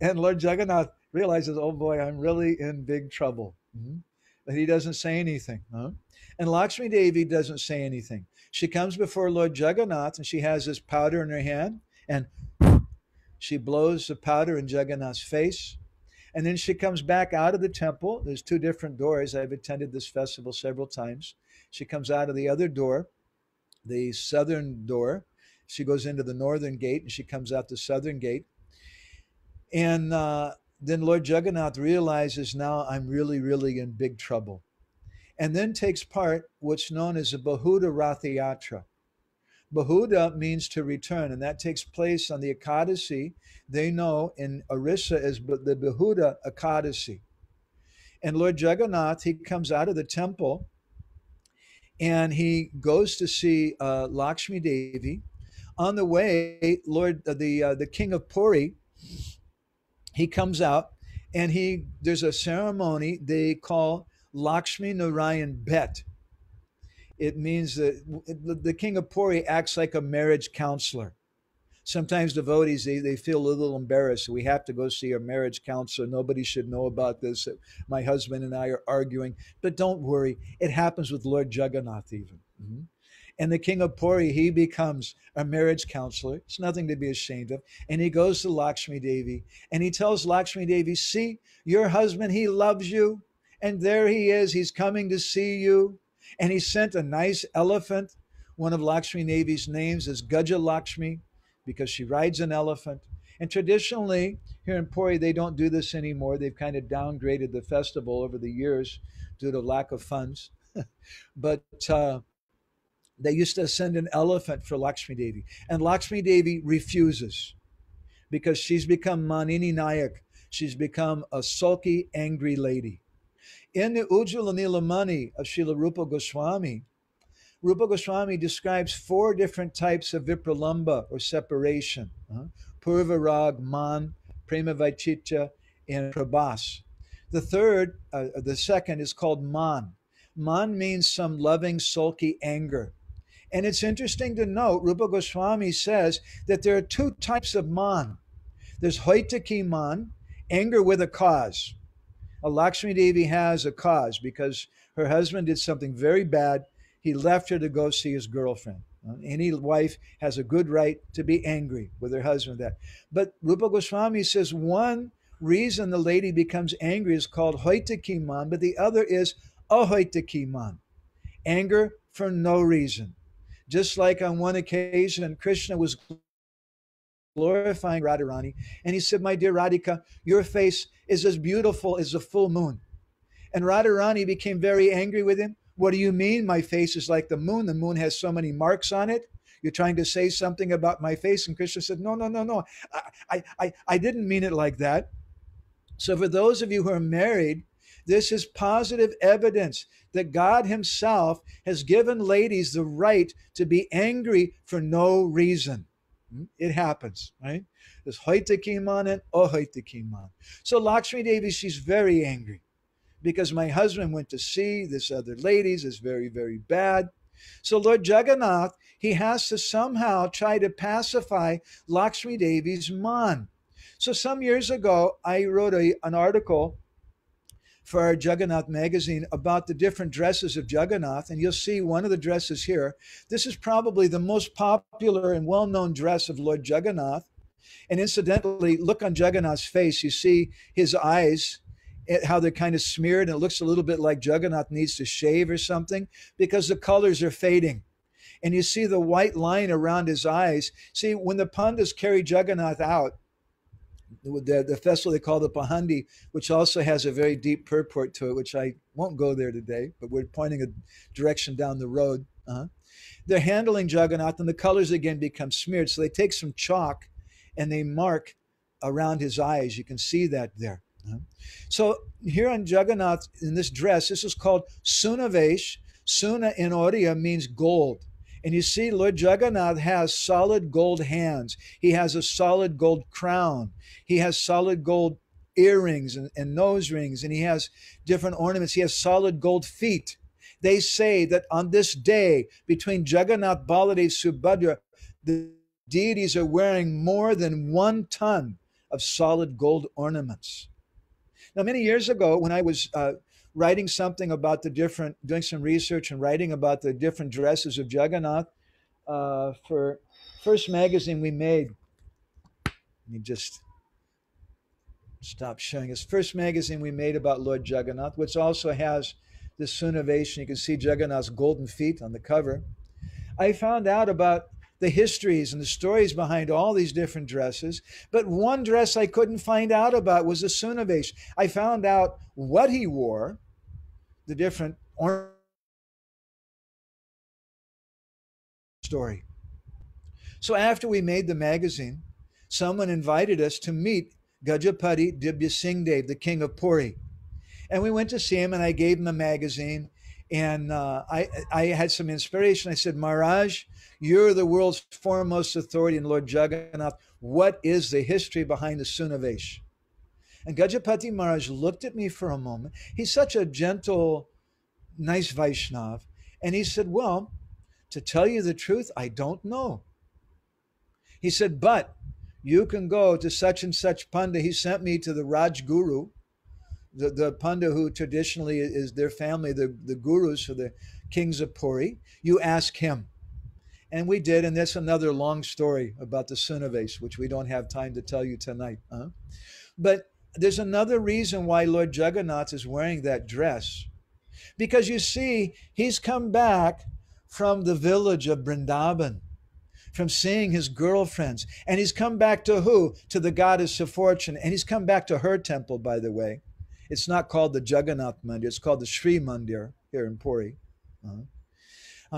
And Lord Jagannath realizes, oh boy, I'm really in big trouble. But he doesn't say anything. And Lakshmi Devi doesn't say anything. She comes before Lord Jagannath and she has this powder in her hand and she blows the powder in Jagannath's face. And then she comes back out of the temple. There's two different doors. I've attended this festival several times. She comes out of the other door, the southern door. She goes into the northern gate and she comes out the southern gate. And then Lord Jagannath realizes, now I'm really, really in big trouble. And then takes part what's known as a Bahuda Ratha Yatra. Bahuda means to return, and that takes place on the Ekadasi. They know in Orissa as the Bahuda Ekadasi. And Lord Jagannath, he comes out of the temple and he goes to see Lakshmi Devi. On the way, the king of Puri, he comes out and there's a ceremony they call Lakshmi Narayan Bet. It means that the king of Puri acts like a marriage counselor. Sometimes devotees, they feel a little embarrassed. We have to go see a marriage counselor. Nobody should know about this. My husband and I are arguing. But don't worry. It happens with Lord Jagannath even. And the king of Puri, he becomes a marriage counselor. It's nothing to be ashamed of. And he goes to Lakshmi Devi and he tells Lakshmi Devi, see, your husband, he loves you. And there he is. He's coming to see you. And he sent a nice elephant. One of Lakshmi Devi's names is Gaja Lakshmi because she rides an elephant. And traditionally, here in Puri, they don't do this anymore. They've kind of downgraded the festival over the years due to lack of funds. But they used to send an elephant for Lakshmi Devi. And Lakshmi Devi refuses because she's become Manini Nayak. She's become a sulky, angry lady. In the Ujjvala Nilamani of Srila Rupa Goswami describes 4 different types of vipralamba or separation. Purvarag, Man, Prema Vaichitya, and Prabhas. The second is called Man. Man means some loving, sulky anger. And it's interesting to note, Rupa Goswami says that there are 2 types of Man. There's Hoitaki Man, anger with a cause. Lakshmi Devi has a cause because her husband did something very bad. He left her to go see his girlfriend. Any wife has a good right to be angry with her husband. But Rupa Goswami says one reason the lady becomes angry is called Hoitaki Man, but the other is Ahoitaki Man, anger for no reason. Just like on one occasion, Krishna was glorifying Radharani, and he said, my dear Radhika, your face is as beautiful as the full moon. And Radharani became very angry with him. What do you mean my face is like the moon? The moon has so many marks on it. You're trying to say something about my face? And Krishna said, no. I didn't mean it like that. So for those of you who are married, this is positive evidence that God himself has given ladies the right to be angry for no reason. It happens, right? There's Hoitaki Man and Ahoitaki Man. So Lakshmi Devi, she's very angry because my husband went to see this other ladies. It's very, very bad. So Lord Jagannath, he has to somehow try to pacify Lakshmi Devi's man. So some years ago, I wrote an article for our Jagannath magazine about the different dresses of Jagannath. And you'll see one of the dresses here. This is probably the most popular and well-known dress of Lord Jagannath. And incidentally, look on Jagannath's face. You see his eyes, how they're kind of smeared, and it looks a little bit like Jagannath needs to shave or something because the colors are fading. and you see the white line around his eyes. See, when the Pandavas carry Jagannath out, the festival they call the Pahandi, which also has a very deep purport to it, which I won't go there today, but we're pointing a direction down the road. They're handling Jagannath, and the colors again become smeared. So they take some chalk and they mark around his eyes. You can see that there. So here on Jagannath, in this dress, this is called Sunavesh. Suna in Oriya means gold. And you see, Lord Jagannath has solid gold hands. He has a solid gold crown. He has solid gold earrings and nose rings, and he has different ornaments. He has solid gold feet. They say that on this day, between Jagannath, Baladev, Subhadra, the deities are wearing more than 1 ton of solid gold ornaments. Now, many years ago, when I was writing something about doing some research and writing about the different dresses of Jagannath, for first magazine we made, let me just stop showing us. First magazine we made about Lord Jagannath, which also has the Sunavation. You can see Jagannath's golden feet on the cover. I found out about the histories and the stories behind all these different dresses, but one dress I couldn't find out about was the Sunavesh. I found out what he wore, the different story. So after we made the magazine, someone invited us to meet Gajapati Dibya Singh Dev, the king of Puri. And we went to see him, and I gave him a magazine, and I had some inspiration. I said, Maharaj, you're the world's foremost authority in Lord Jagannath. What is the history behind the Sunavesh? And Gajapati Maharaj looked at me for a moment. He's such a gentle, nice Vaishnav. And he said, well, to tell you the truth, I don't know. He said, but you can go to such and such Panda. He sent me to the Raj Guru, the Panda who traditionally is their family, the gurus for the kings of Puri. You ask him. And we did, and that's another long story about the Sunavesh, which we don't have time to tell you tonight. But there's another reason why Lord Jagannath is wearing that dress. Because you see, he's come back from the village of Vrindavan, from seeing his girlfriends. And he's come back to who? To the goddess of fortune. And he's come back to her temple, by the way. It's not called the Jagannath Mandir. It's called the Sri Mandir here in Puri.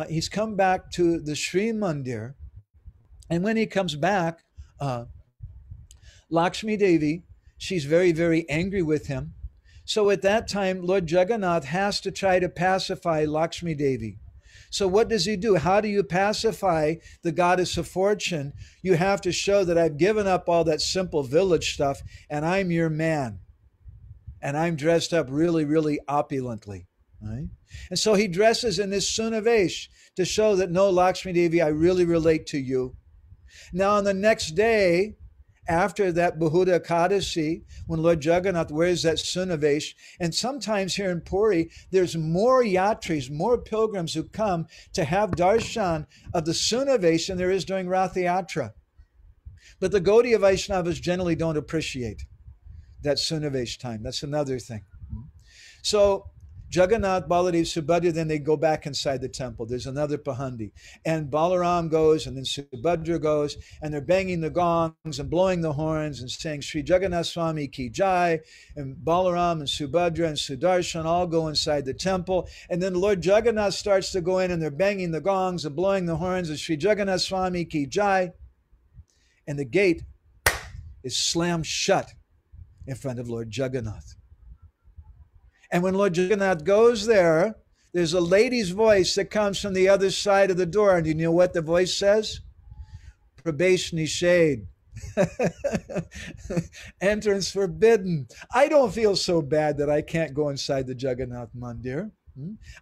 He's come back to the Sri Mandir. And when he comes back, Lakshmi Devi, she's very, very angry with him. So at that time, Lord Jagannath has to try to pacify Lakshmi Devi. So what does he do? How do you pacify the goddess of fortune? You have to show that I've given up all that simple village stuff and I'm your man. And I'm dressed up really, really opulently. Right? And so he dresses in this Sunavesh to show that, no, Lakshmi Devi, I really relate to you. Now on the next day, after that Bahuda Ekadasi, when Lord Jagannath wears that Sunavesh, and sometimes here in Puri, there's more yatris, more pilgrims who come to have darshan of the Sunavesh than there is during Ratha Yatra. But the Gaudiya Vaishnavas generally don't appreciate that Sunavesh time. That's another thing. So Jagannath, Baladev, Subhadra, then they go back inside the temple. There's another Pahandi. And Balaram goes, and then Subhadra goes, and they're banging the gongs and blowing the horns and saying, Sri Jagannath Swami Ki Jai. And Balaram and Subhadra and Sudarshan all go inside the temple. And then Lord Jagannath starts to go in, and they're banging the gongs and blowing the horns and Sri Jagannath Swami Ki Jai. And the gate is slammed shut in front of Lord Jagannath. And when Lord Jagannath goes there, there's a lady's voice that comes from the other side of the door. And you know what the voice says? Prabesh Nishad. Entrance forbidden. I don't feel so bad that I can't go inside the Jagannath Mandir.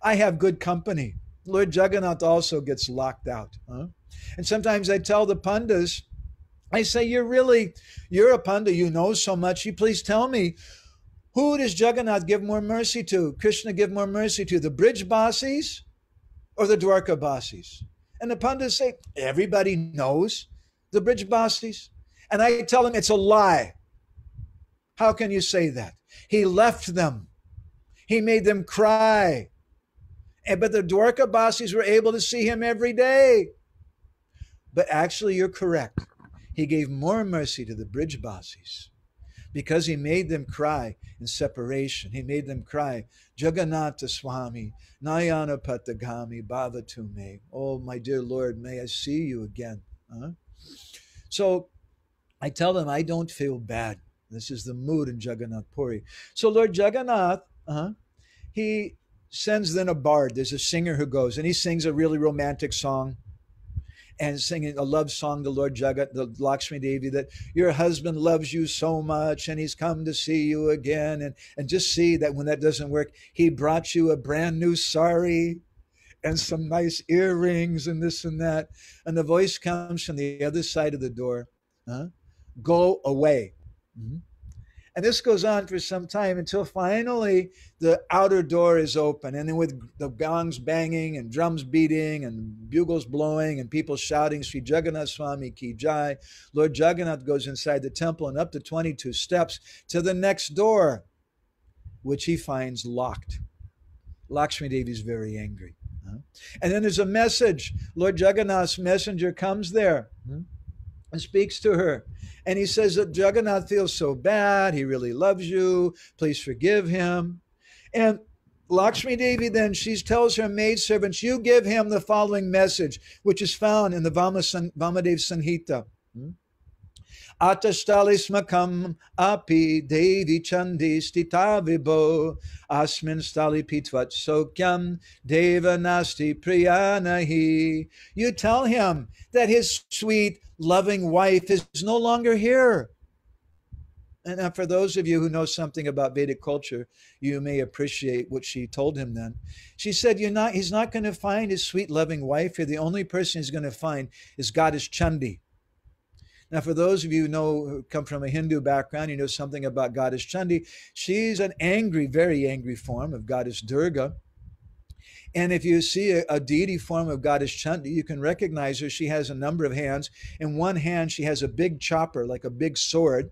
I have good company. Lord Jagannath also gets locked out. And sometimes I tell the Pandas, I say, you're a Panda, you know so much. You please tell me, who does Jagannath give more mercy to? Krishna give more mercy to? The Brij Basis or the Dwarka Basis? And the Pandits say, everybody knows the Brij Basis. And I tell them it's a lie. How can you say that? He left them. He made them cry. But the Dwarka Basis were able to see him every day. But actually, you're correct. He gave more mercy to the Bridge Basis because he made them cry in separation. He made them cry, Jagannatha Swami, Nayana Patagami, Bhavatume. Oh, my dear Lord, may I see you again. So I tell them I don't feel bad. This is the mood in Jagannath Puri. So Lord Jagannath, he sends then a bard. There's a singer who goes and he sings a really romantic song and singing a love song to Lord Jagat, the Lakshmi Devi, that your husband loves you so much and he's come to see you again. And just see that when that doesn't work, he brought you a brand new sari and some nice earrings and this and that. And the voice comes from the other side of the door. Go away. And this goes on for some time until finally the outer door is open. And then with the gongs banging and drums beating and bugles blowing and people shouting, Sri Jagannath Swami Ki Jai, Lord Jagannath goes inside the temple and up to 22 steps to the next door, which he finds locked. Lakshmi Devi is very angry. And then there's a message. Lord Jagannath's messenger comes there and speaks to her. And he says that Jagannath feels so bad. He really loves you. Please forgive him. And Lakshmi Devi then, she tells her maidservants, you give him the following message, which is found in the Vamadev Sanhita. Atastali smakam api devi chandi stita vibo asmin stali pitvat sokyam deva nasti priyanahi. You tell him that his sweet, loving wife is no longer here. And for those of you who know something about Vedic culture, you may appreciate what she told him then. She said, he's not going to find his sweet, loving wife here. The only person he's going to find is Goddess Chandi. Now, for those of you who come from a Hindu background, you know something about Goddess Chandi. She's an angry, very angry form of Goddess Durga. And if you see a deity form of Goddess Chandi, you can recognize her. She has a number of hands. In one hand, she has a big chopper, like a big sword.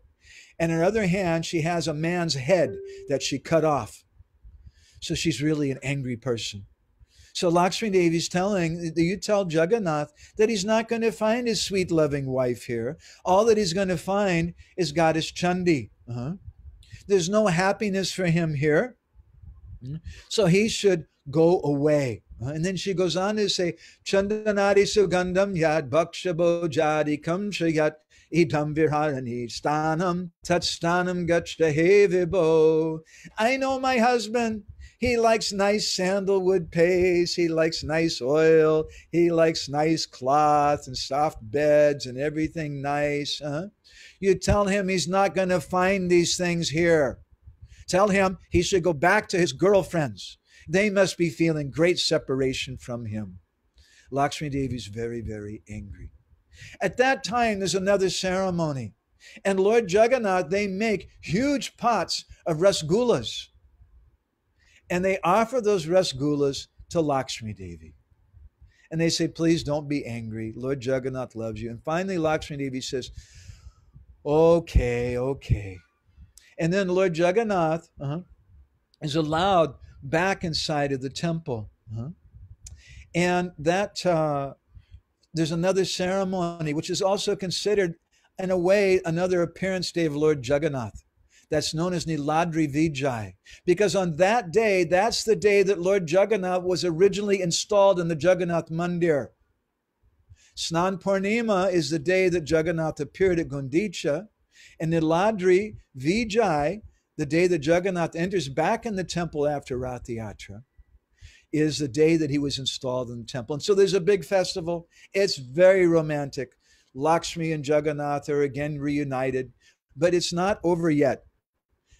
And in her other hand, she has a man's head that she cut off. So she's really an angry person. So Lakshmi Devi is telling, you tell Jagannath that he's not going to find his sweet, loving wife here. All that he's going to find is Goddess Chandi. There's no happiness for him here. So he should go away. And then she goes on to say, Chandanadi sugandam yad bhakshabo jadi kam shayat idam virharani stanam tatstanam gachtahevibo. I know my husband. He likes nice sandalwood paste. He likes nice oil. He likes nice cloth and soft beds and everything nice. You tell him he's not going to find these things here. Tell him he should go back to his girlfriends. They must be feeling great separation from him. Lakshmi Devi is very, very angry. At that time, there's another ceremony. And Lord Jagannath, they make huge pots of rasgullas. And they offer those rasgullas to Lakshmi Devi. And they say, please don't be angry. Lord Jagannath loves you. And finally, Lakshmi Devi says, okay. And then Lord Jagannath is allowed back inside of the temple. And that there's another ceremony, which is also considered, in a way, another appearance day of Lord Jagannath. That's known as Niladri Vijay. Because on that day, that's the day that Lord Jagannath was originally installed in the Jagannath Mandir. Snan Purnima is the day that Jagannath appeared at Gundicha. And Niladri Vijay, the day that Jagannath enters back in the temple after Ratha Yatra, is the day that he was installed in the temple. And so there's a big festival. It's very romantic. Lakshmi and Jagannath are again reunited, but it's not over yet.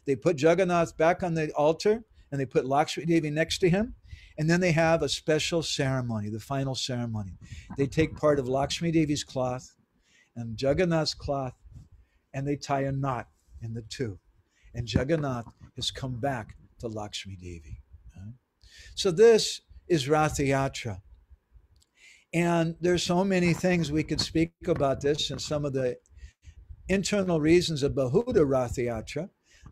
They put Jagannath back on the altar and they put Lakshmi Devi next to him. And then they have a special ceremony, the final ceremony. They take part of Lakshmi Devi's cloth and Jagannath's cloth and they tie a knot in the two. And Jagannath has come back to Lakshmi Devi. So this is Ratha Yatra. And there's so many things we could speak about this and some of the internal reasons of Bahuda Ratha Yatra.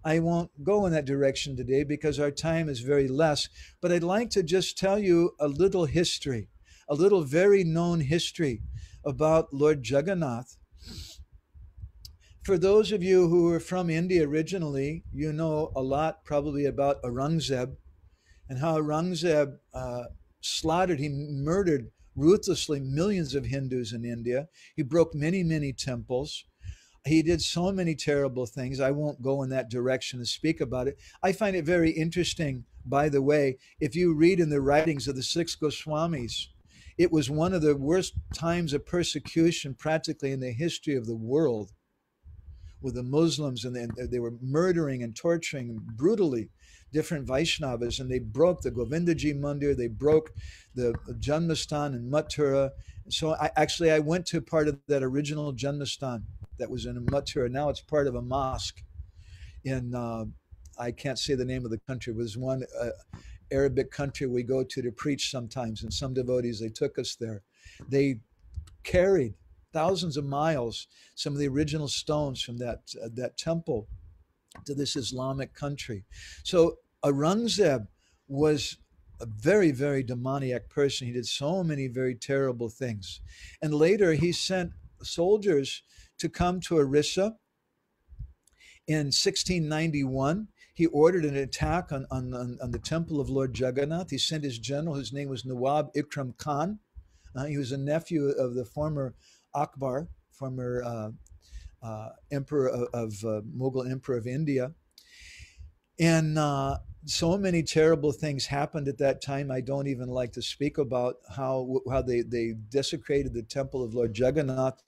I won't go in that direction today because our time is very less. But I'd like to just tell you a little history, a little very known history about Lord Jagannath. For those of you who are from India originally, you know a lot probably about Aurangzeb and how Aurangzeb slaughtered, he murdered ruthlessly millions of Hindus in India. He broke many, many temples. He did so many terrible things. I won't go in that direction and speak about it. I find it very interesting, by the way, if you read in the writings of the six Goswamis, it was one of the worst times of persecution practically in the history of the world with the Muslims, and they were murdering and torturing brutally different Vaishnavas, and they broke the Govindaji Mandir, they broke the Janmastan in Mathura. So I went to part of that original Janmastan that was in Mathura. Now it's part of a mosque in, I can't say the name of the country. It was one Arabic country we go to preach sometimes, and some devotees, they took us there. They carried thousands of miles some of the original stones from that temple to this Islamic country. So Aurangzeb was a very, very demoniac person. He did so many very terrible things. And later he sent soldiers to come to Orissa. In 1691, he ordered an attack on the temple of Lord Jagannath. He sent his general, whose name was Nawab Ikram Khan. He was a nephew of the former Akbar, former emperor of Mughal emperor of India. And so many terrible things happened at that time. I don't even like to speak about how they desecrated the temple of Lord Jagannath.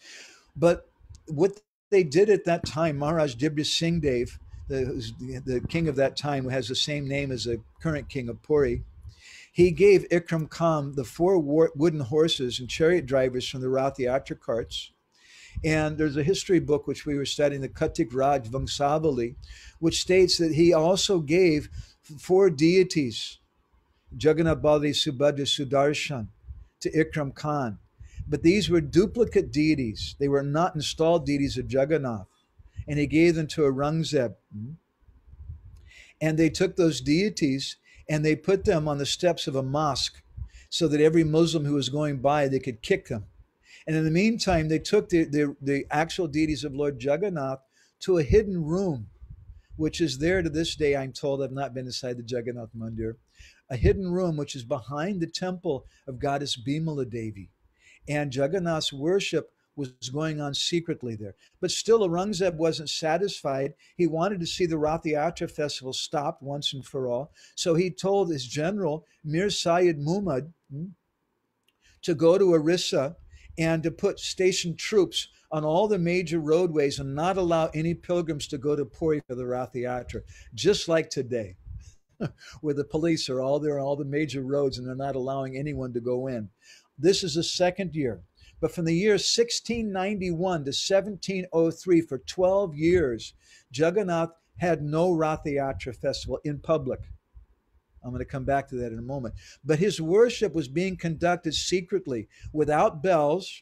But what they did at that time, Maharaj Dibya Singh Dev, the king of that time, who has the same name as the current king of Puri, he gave Ikram Khan the 4 wooden horses and chariot drivers from the Ratha Yatra carts. And there's a history book which we were studying, the Katik Raj Vangsavali, which states that he also gave 4 deities, Jagannath, Bali, Subhadra, Sudarshan, to Ikram Khan. But these were duplicate deities. They were not installed deities of Jagannath. And he gave them to Aurangzeb. And they took those deities and they put them on the steps of a mosque so that every Muslim who was going by, they could kick them. And in the meantime, they took the actual deities of Lord Jagannath to a hidden room, which is there to this day, I'm told. I've not been inside the Jagannath Mandir. A hidden room which is behind the temple of goddess Bimala Devi. And Jagannath's worship was going on secretly there. But still, Aurangzeb wasn't satisfied. He wanted to see the Ratha Yatra festival stopped once and for all. So he told his general, Mir Syed Muhammad, to go to Orissa and to put stationed troops on all the major roadways and not allow any pilgrims to go to Puri for the Ratha Yatra, just like today, where the police are all there on all the major roads and they're not allowing anyone to go in. This is the second year. But from the year 1691 to 1703, for 12 years, Jagannath had no Ratha Yatra festival in public. I'm going to come back to that in a moment. But his worship was being conducted secretly, without bells.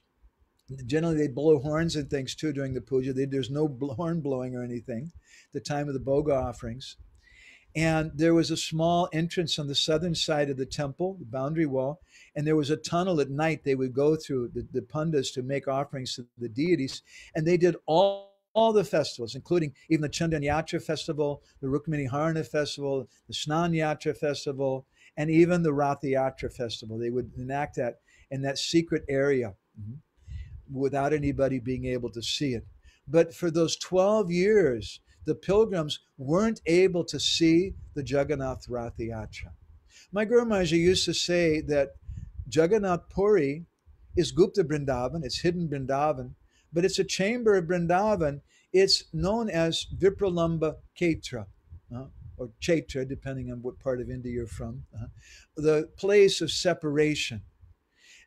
Generally, they blow horns and things too during the puja. There's no horn blowing or anything at the time of the bhoga offerings. And there was a small entrance on the southern side of the temple, the boundary wall, and there was a tunnel at night they would go through, the pandas, to make offerings to the deities. And they did all the festivals, including even the Chandan Yatra festival, the Rukmini Harana festival, the Snan Yatra festival, and even the Ratha Yatra festival. They would enact that in that secret area without anybody being able to see it. But for those 12 years, the pilgrims weren't able to see the Jagannath Ratha Yatra. My Guru Maharaj used to say that Jagannath Puri is Gupta Vrindavan, it's hidden Vrindavan, but it's a chamber of Vrindavan. It's known as Vipralamba Kshetra, or Chaitra, depending on what part of India you're from, the place of separation.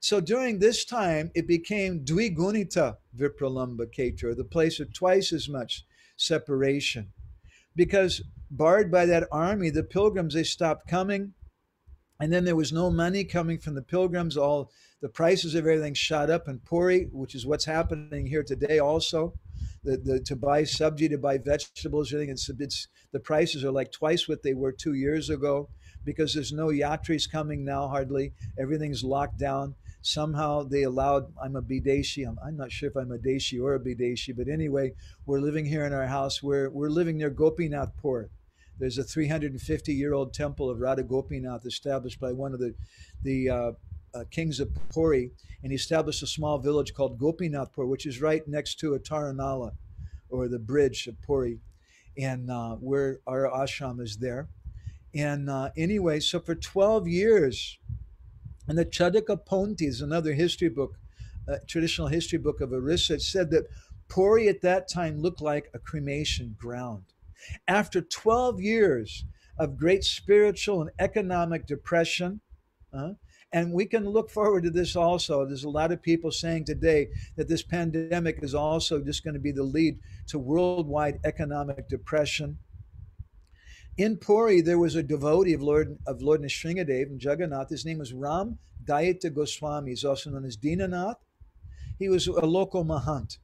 So during this time, it became Dvigunita Vipralamba Kshetra, the place of twice as much separation. Because barred by that army, the pilgrims, they stopped coming. And then there was no money coming from the pilgrims. All the prices of everything shot up in Puri, which is what's happening here today also. To buy sabji, to buy vegetables, I think it's the prices are like twice what they were 2 years ago because there's no yatris coming now hardly. Everything's locked down. Somehow they allowed. I'm a Bideshi. I'm not sure if I'm a Deshi or a Bideshi, but anyway, we're living here in our house. We're living near Gopinath Pur. There's a 350-year-old temple of Radha Gopinath established by one of the kings of Puri, and he established a small village called Gopinathpur, which is right next to a Taranala, or the bridge of Puri, and where our ashram is there. And anyway, so for 12 years, and the Chadaka Ponti is another history book, traditional history book of Orissa. It said that Puri at that time looked like a cremation ground. After 12 years of great spiritual and economic depression, and we can look forward to this also. There's a lot of people saying today that this pandemic is also just going to be the lead to worldwide economic depression. In Puri, there was a devotee of Lord Nrsingadev and Jagannath. His name was Ram Dayita Goswami. He's also known as Dinanath. He was a local Mahant.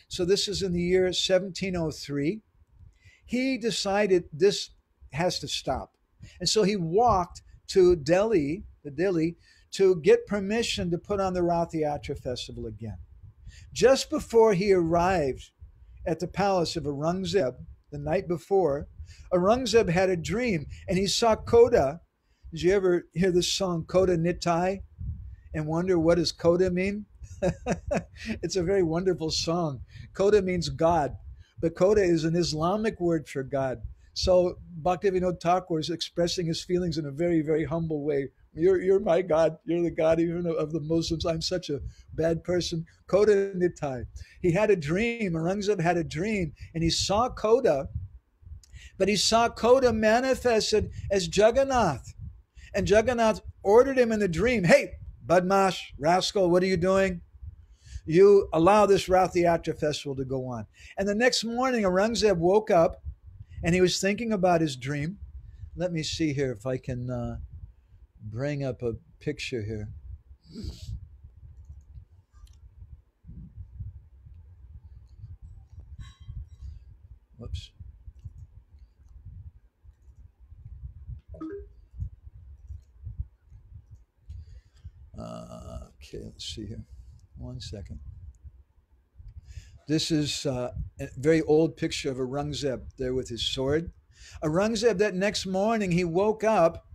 So this is in the year 1703. He decided this has to stop. And so he walked to Delhi, to get permission to put on the Ratha Yatra festival again. Just before he arrived at the palace of Aurangzeb, the night before, Aurangzeb had a dream and he saw Koda. Did you ever hear this song, Koda Nitai, and wonder what does Koda mean? It's a very wonderful song. Koda means God, but Koda is an Islamic word for God. So Bhaktivinoda Thakur is expressing his feelings in a very, very humble way. You're my God. You're the God even of the Muslims. I'm such a bad person. Koda Nitai. He had a dream. Aurangzeb had a dream, and he saw Koda, but he saw Koda manifested as Jagannath. And Jagannath ordered him in the dream, hey, Badmash, rascal, what are you doing? You allow this Ratha Yatra festival to go on. And the next morning, Aurangzeb woke up, and he was thinking about his dream. Let me see here if I can bring up a picture here. Whoops. Okay, let's see here. 1 second. This is a very old picture of Aurangzeb there with his sword. Aurangzeb, that next morning, he woke up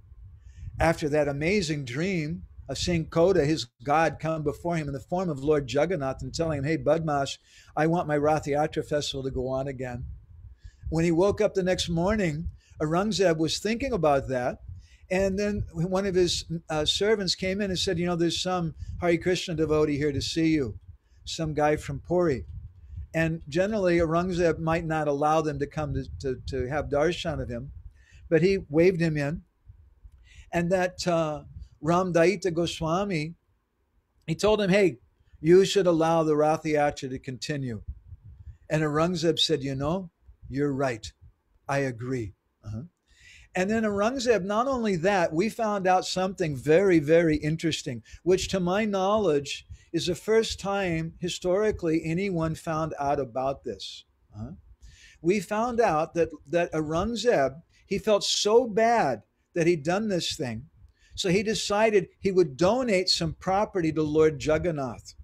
after that amazing dream of seeing Koda, his god, come before him in the form of Lord Jagannath and telling him, hey, Badmash, I want my Ratha Yatra festival to go on again. When he woke up the next morning, Aurangzeb was thinking about that. And then one of his servants came in and said, there's some Hare Krishna devotee here to see you, some guy from Puri. And generally, Aurangzeb might not allow them to come to have darshan of him, but he waved him in. And that Ram Dayita Goswami, he told him, hey, you should allow the Ratha Yatra to continue. And Aurangzeb said, you're right. I agree. And then Aurangzeb, not only that, we found out something very, very interesting, which to my knowledge is the first time historically anyone found out about this. We found out that Aurangzeb, he felt so bad that he'd done this thing. So he decided he would donate some property to Lord Jagannath.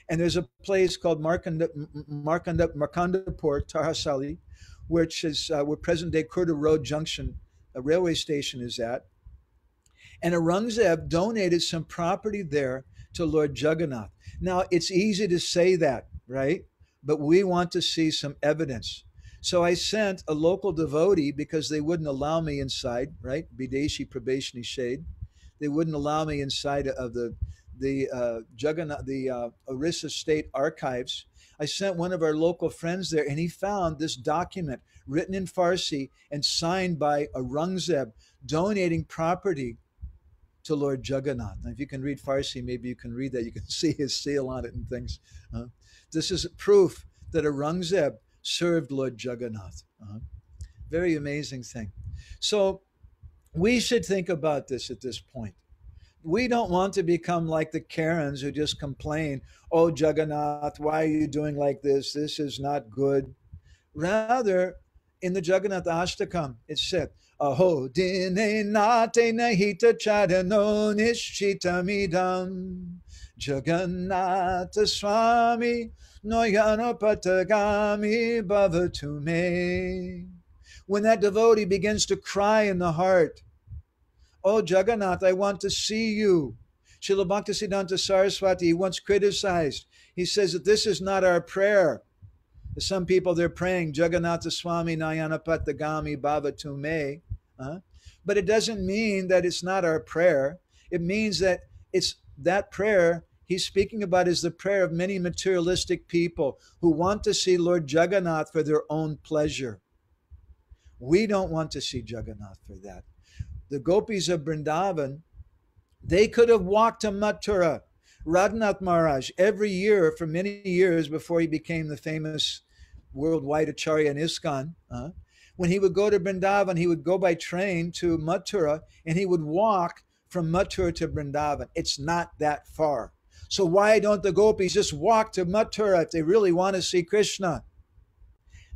And there's a place called Markandapur, Tarhasali, which is where present-day Kurda Road Junction, a railway station, is at. And Aurangzeb donated some property there to Lord Jagannath. Now, it's easy to say that, right? But we want to see some evidence. So I sent a local devotee because they wouldn't allow me inside, right? Bideshi Prabeshni Shade. They wouldn't allow me inside of the Jagannath, the Orissa State Archives. I sent one of our local friends there, and he found this document written in Farsi and signed by Aurangzeb, donating property to Lord Jagannath. Now, if you can read Farsi, maybe you can read that. You can see his seal on it and things. This is proof that Aurangzeb served Lord Jagannath. Very amazing thing. So we should think about this at this point. We don't want to become like the Karens who just complain, oh, Jagannath, why are you doing like this? This is not good. Rather, in the Jagannath Ashtakam, it said, Aho dine nate nahita chadano nishchita midam Jagannatha Swami noyana patagami bhavatu me. When that devotee begins to cry in the heart, oh Jagannath, I want to see you. Srila Bhaktisiddhanta Saraswati once criticized. He says that this is not our prayer. Some people, they're praying, Jagannatha Swami Nayana Patagami Bhavatu Me. But it doesn't mean that it's not our prayer. It means that it's that prayer he's speaking about is the prayer of many materialistic people who want to see Lord Jagannath for their own pleasure. We don't want to see Jagannath for that. The gopis of Vrindavan, they could have walked to Mathura. Radhanath Maharaj, every year for many years before he became the famous worldwide Acharya in ISKCON, when he would go to Vrindavan, he would go by train to Mathura and he would walk from Mathura to Vrindavan. It's not that far. So why don't the gopis just walk to Mathura if they really want to see Krishna?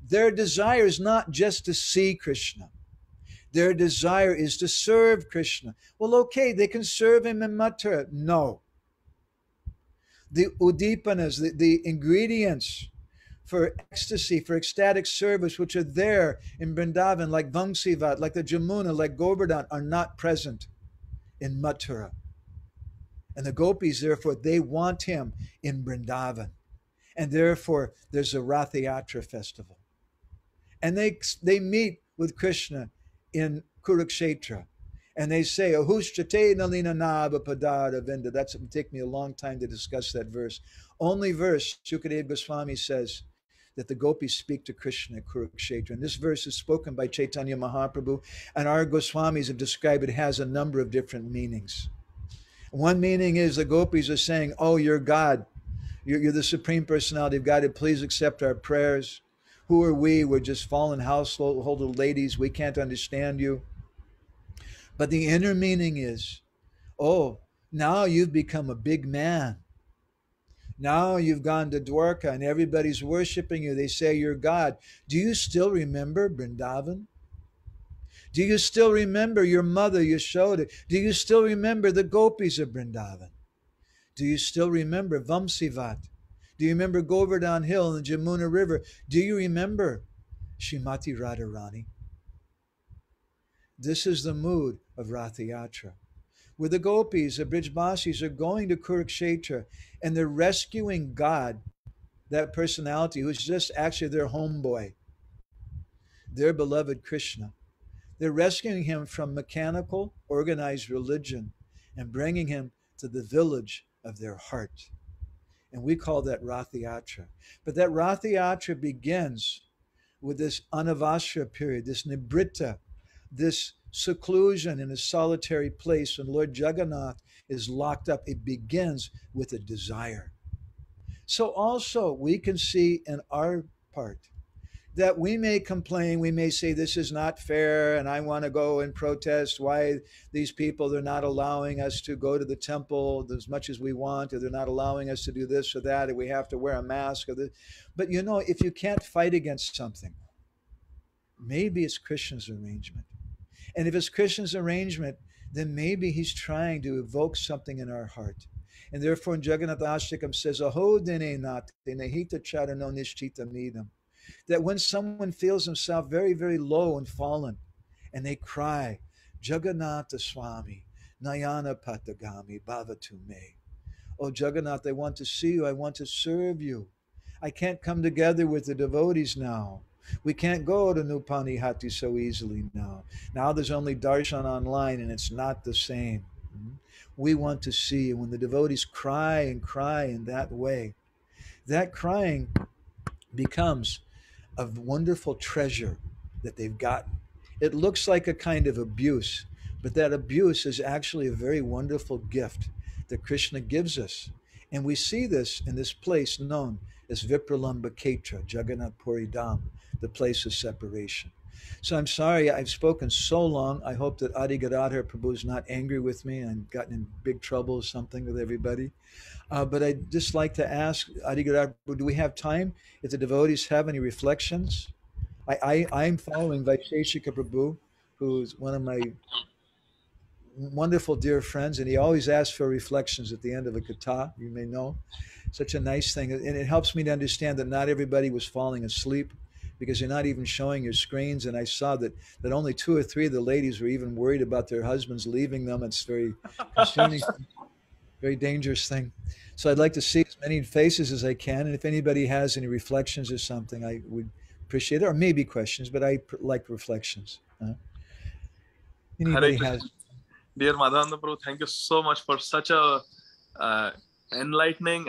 Their desire is not just to see Krishna. Their desire is to serve Krishna. Well, okay, they can serve him in Mathura. No. The udipanas, the ingredients for ecstasy, for ecstatic service, which are there in Vrindavan, like Vamsivat, like the Jamuna, like Govardhan, are not present in Mathura. And the gopis, therefore, they want him in Vrindavan. And therefore, there's a Ratha Yatra festival. And they meet with Krishna in Kurukshetra. And they say, Ahushchate Nalina Naba Padara Vinda. It would take me a long time to discuss that verse. Only verse, Shukadeva Goswami says, that the gopis speak to Krishna at Kurukshetra. And this verse is spoken by Chaitanya Mahaprabhu, and our Goswamis have described it has a number of different meanings. One meaning is the gopis are saying, oh, you're God. You're the Supreme Personality of God. Please accept our prayers. Who are we? We're just fallen household ladies. We can't understand you. But the inner meaning is, oh, now you've become a big man. Now you've gone to Dwarka and everybody's worshiping you. They say you're God. Do you still remember Vrindavan? Do you still remember your mother, Yashoda? Do you still remember the gopis of Vrindavan? Do you still remember Vamsivat? Do you remember Govardhan Hill and the Jamuna River? Do you remember Shrimati Radharani? This is the mood of Ratha Yatra, where the gopis, the Brijbasis, are going to Kurukshetra and they're rescuing God, that personality who's just actually their homeboy, their beloved Krishna. They're rescuing him from mechanical, organized religion and bringing him to the village of their heart. And we call that Ratha Yatra. But that Ratha Yatra begins with this Anavasra period, this Nibrita, this seclusion in a solitary place when Lord Jagannath is locked up. It begins with a desire. So also we can see in our part that we may complain, we may say this is not fair and I want to go and protest why these people, they're not allowing us to go to the temple as much as we want, or they're not allowing us to do this or that, or we have to wear a mask. But you know, if you can't fight against something, maybe it's Krishna's arrangement. And if it's Krishna's arrangement, then maybe he's trying to evoke something in our heart. And therefore in Jagannath Ashtakam says, Aho dine nate nahita charano nishchita midam. That when someone feels himself very, very low and fallen, and they cry, Jagannatha Swami, Nayana Patagami, Bhavatu Me. Oh Jagannath, I want to see you, I want to serve you. I can't come together with the devotees now. We can't go to Nupanihati so easily now. Now there's only darshan online and it's not the same. We want to see you. When the devotees cry and cry in that way, that crying becomes a wonderful treasure that they've gotten. It looks like a kind of abuse, but that abuse is actually a very wonderful gift that Krishna gives us. And we see this in this place known as Vipralamba Ketra, Jagannath Puri Dham, the place of separation. So I'm sorry I've spoken so long. I hope that Adi Gadadhar Prabhu is not angry with me and gotten in big trouble or something with everybody. But I'd just like to ask Adi Gadadhar Prabhu, do we have time? If the devotees have any reflections? I'm following Vaisheshika Prabhu, who's one of my wonderful dear friends, and he always asks for reflections at the end of a katha, you may know. Such a nice thing. And it helps me to understand that not everybody was falling asleep because you're not even showing your screens. And I saw that only 2 or 3 of the ladies were even worried about their husbands leaving them. It's very concerning, very dangerous thing. So I'd like to see as many faces as I can. And if anybody has any reflections or something, I would appreciate it. Or maybe questions, but I like reflections. Anybody has? Dear Madhavananda Prabhu, thank you so much for such a enlivening,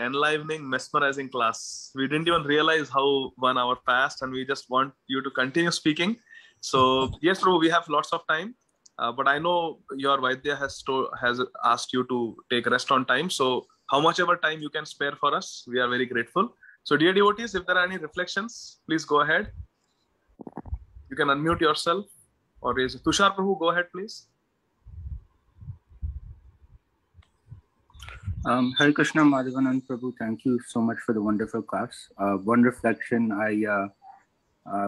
mesmerizing class. We didn't even realize how 1 hour passed, and we just want you to continue speaking. So yes, Prabhu, we have lots of time, but I know your Vaidya has asked you to take rest on time. So how much ever time you can spare for us, we are very grateful. So dear devotees, if there are any reflections, please go ahead. You can unmute yourself or raise. Tushar Prabhu, go ahead, please. Hare Krishna, Madhavananda Prabhu, thank you so much for the wonderful class. One reflection I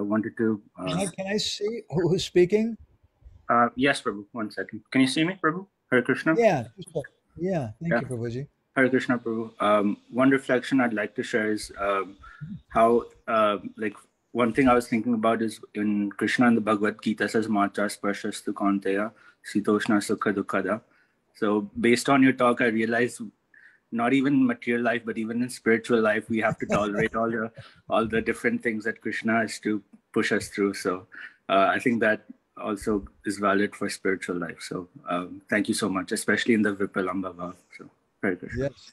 wanted to... Can I see who's speaking? Yes, Prabhu, 1 second. Can you see me, Prabhu? Hare Krishna? Yeah, thank you, Prabhuji. Hare Krishna, Prabhu. One reflection I'd like to share is how, one thing I was thinking about is in Krishna in the Bhagavad Gita says, Matra Sparshastu Kaunteya, Sitoshna Sukha Dukkada. So based on your talk, I realized not even material life, but even in spiritual life, we have to tolerate all the different things that Krishna has to push us through. So I think that also is valid for spiritual life. So thank you so much, especially in the Vipalamba Bhav. So very good. Yes.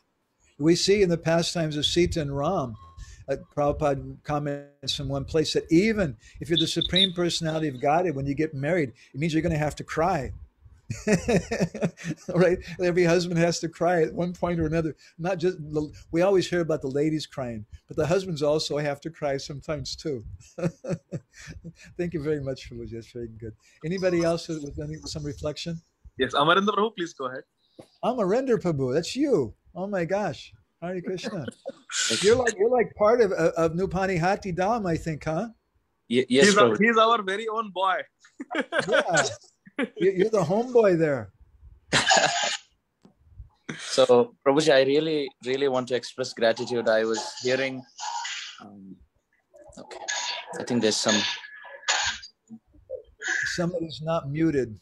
We see in the pastimes of Sita and Ram, Prabhupada comments in one place that even if you're the Supreme Personality of Godhead, when you get married, it means you're going to have to cry. Right? Every husband has to cry at one point or another. Not just we always hear about the ladies crying, but the husbands also have to cry sometimes too. Thank you very much, Prabhuji. That's very good. Anybody else with some reflection? Yes, Amarendra Prabhu, please go ahead. Amarendra Prabhu, that's you. Oh my gosh. Hare Krishna. You're like part of Nupani Hati Dham, I think, huh? Yes, he's our very own boy. Yeah. You're the homeboy there. So, Prabhuji, I really, really want to express gratitude. I was hearing, okay, I think there's somebody's not muted.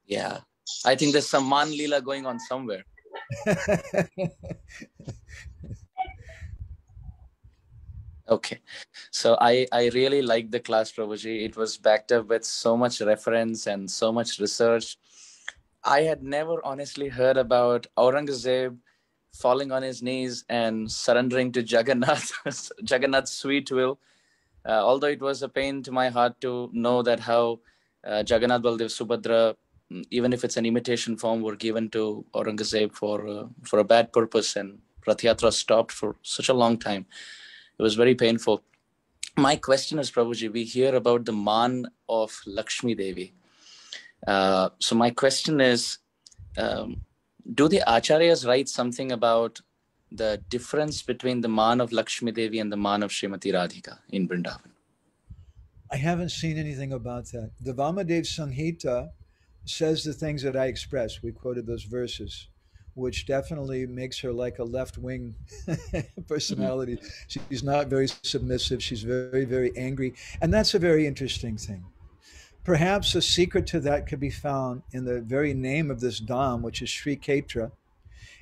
Yeah, I think there's some Man Leela going on somewhere. Okay, so I really liked the class, Prabhuji. It was backed up with so much reference and so much research. I had never honestly heard about Aurangzeb falling on his knees and surrendering to Jagannath's sweet will. Although it was a pain to my heart to know that how Jagannath, Baldev, Subhadra, even if it's an imitation form, were given to Aurangzeb for a bad purpose, and Rath Yatra stopped for such a long time. It was very painful. My question is, Prabhuji, we hear about the man of Lakshmi Devi. So my question is, do the Acharyas write something about the difference between the man of Lakshmi Devi and the man of Srimati Radhika in Vrindavan? I haven't seen anything about that. The Vamadev Sanghita says the things that I expressed. We quoted those verses, which definitely makes her like a left-wing personality. Mm-hmm. She's not very submissive. She's very, very angry. And that's a very interesting thing. Perhaps a secret to that could be found in the very name of this Dham, which is Sri Kshetra,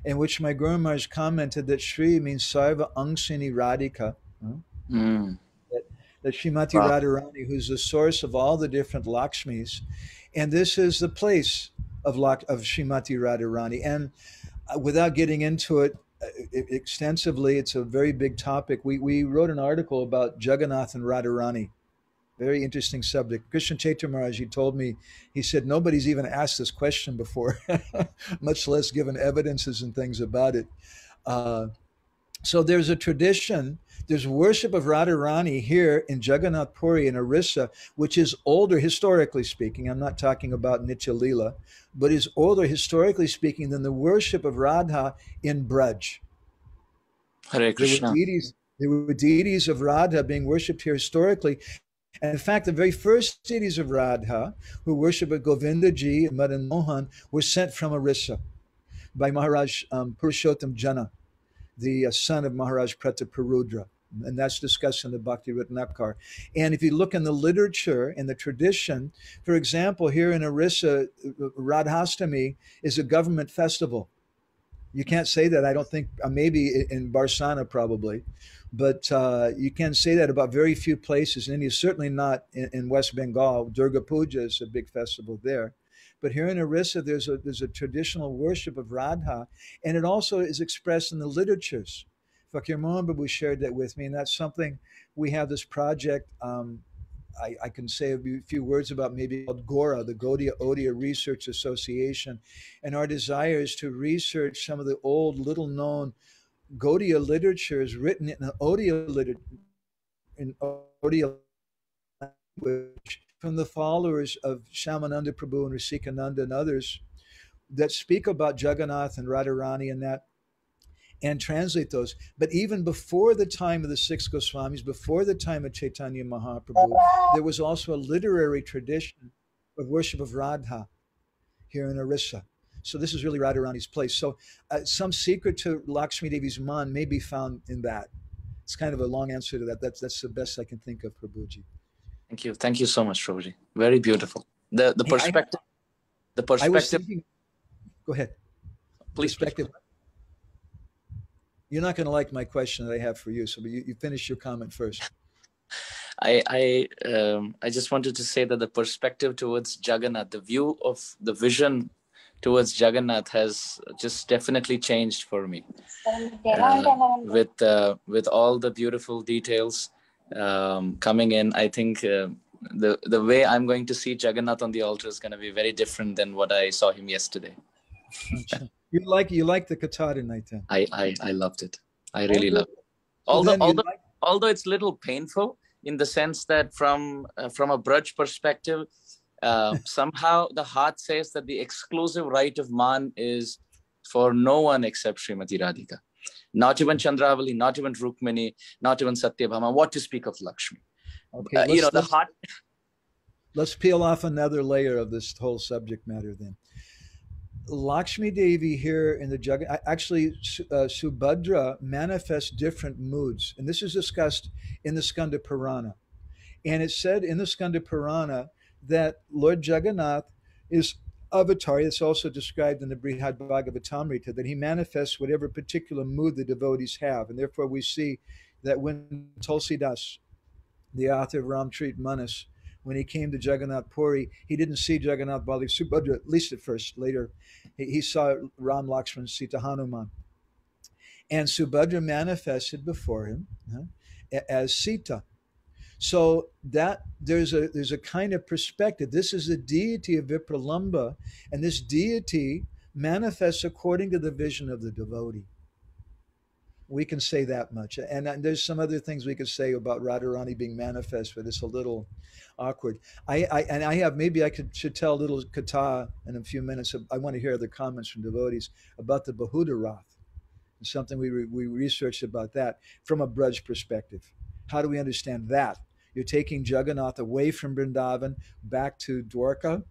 in which my Guru Maharaj commented that Sri means Sarva Angsini Radhika. That Srimati Radharani, who's the source of all the different Lakshmis. And this is the place of Srimati Radharani. And without getting into it extensively, it's a very big topic. We wrote an article about Jagannath and Radharani. Very interesting subject. Krishna Chaitanya Maharaj, he told me, he said, nobody's even asked this question before, much less given evidences and things about it. So there's a tradition, there's worship of Radharani here in Jagannath Puri in Orissa, which is older historically speaking. I'm not talking about Nitya Leela, but is older historically speaking than the worship of Radha in Braj. Hare Krishna. There were deities of Radha being worshipped here historically. And in fact, the very first deities of Radha who worship at Govindaji and Madan Mohan were sent from Orissa by Maharaj Purushottam Jana, the son of Maharaj Prataparudra. And that's discussed in the Bhakti Ratnakar. And if you look in the literature and the tradition, for example, here in Orissa, Radhastami is a government festival. You can't say that, I don't think, maybe in Barsana probably, but you can't say that about very few places in India, certainly not in West Bengal. Durga Puja is a big festival there. But here in Orissa, there's a traditional worship of Radha, and it also is expressed in the literatures. Fakir Mohan Babu shared that with me, and that's something we have this project. I can say a few words about, maybe called GORA, the Gaudiya Odia Research Association. And our desire is to research some of the old, little known Gaudiya literatures written in Odia language from the followers of Shyamananda Prabhu and Rasikananda and others that speak about Jagannath and Radharani and that, and translate those. But even before the time of the six Goswamis, before the time of Chaitanya Mahaprabhu, there was also a literary tradition of worship of Radha here in Orissa. So this is really Radharani's place. So some secret to Lakshmi Devi's man may be found in that. It's kind of a long answer to that. That's the best I can think of, Prabhuji. Thank you so much, Prabhuji. Very beautiful. The perspective. I was thinking, go ahead. Please. Perspective. You're not going to like my question that I have for you, so you finish your comment first. I just wanted to say that the perspective towards Jagannath, the view of the vision towards Jagannath has just definitely changed for me. With all the beautiful details coming in, I think the way I'm going to see Jagannath on the altar is going to be very different than what I saw him yesterday. You like the Katha tonight then? I loved it. I really loved it. Although it's a little painful in the sense that from a Braj perspective, somehow the heart says that the exclusive right of man is for no one except Srimati Radhika. Not even Chandravali, not even Rukmini, not even Satyabhama. What to speak of Lakshmi? Okay, the heart. Let's peel off another layer of this whole subject matter then. Lakshmi Devi here in the Jagannath, actually Subhadra manifests different moods. And this is discussed in the Skanda Purana. And it's said in the Skanda Purana that Lord Jagannath is avatar. It's also described in the Brihad Bhagavatamrita that he manifests whatever particular mood the devotees have. And therefore we see that when Tulsidas, the author of Ramcharit Manas, when he came to Jagannath Puri, he didn't see Jagannath Bali Subhadra, at least at first. Later, he saw Ram, Lakshman, Sita, Hanuman. And Subhadra manifested before him as Sita. So that there's a kind of perspective. This is the deity of Vipralamba, and this deity manifests according to the vision of the devotee. We can say that much. And there's some other things we could say about Radharani being manifest, but it's a little awkward. Maybe I should tell a little katha in a few minutes. I want to hear the comments from devotees about the Bahuda Rath. It's something we researched about that from a Braj perspective. How do we understand that? You're taking Jagannath away from Vrindavan back to Dwarka,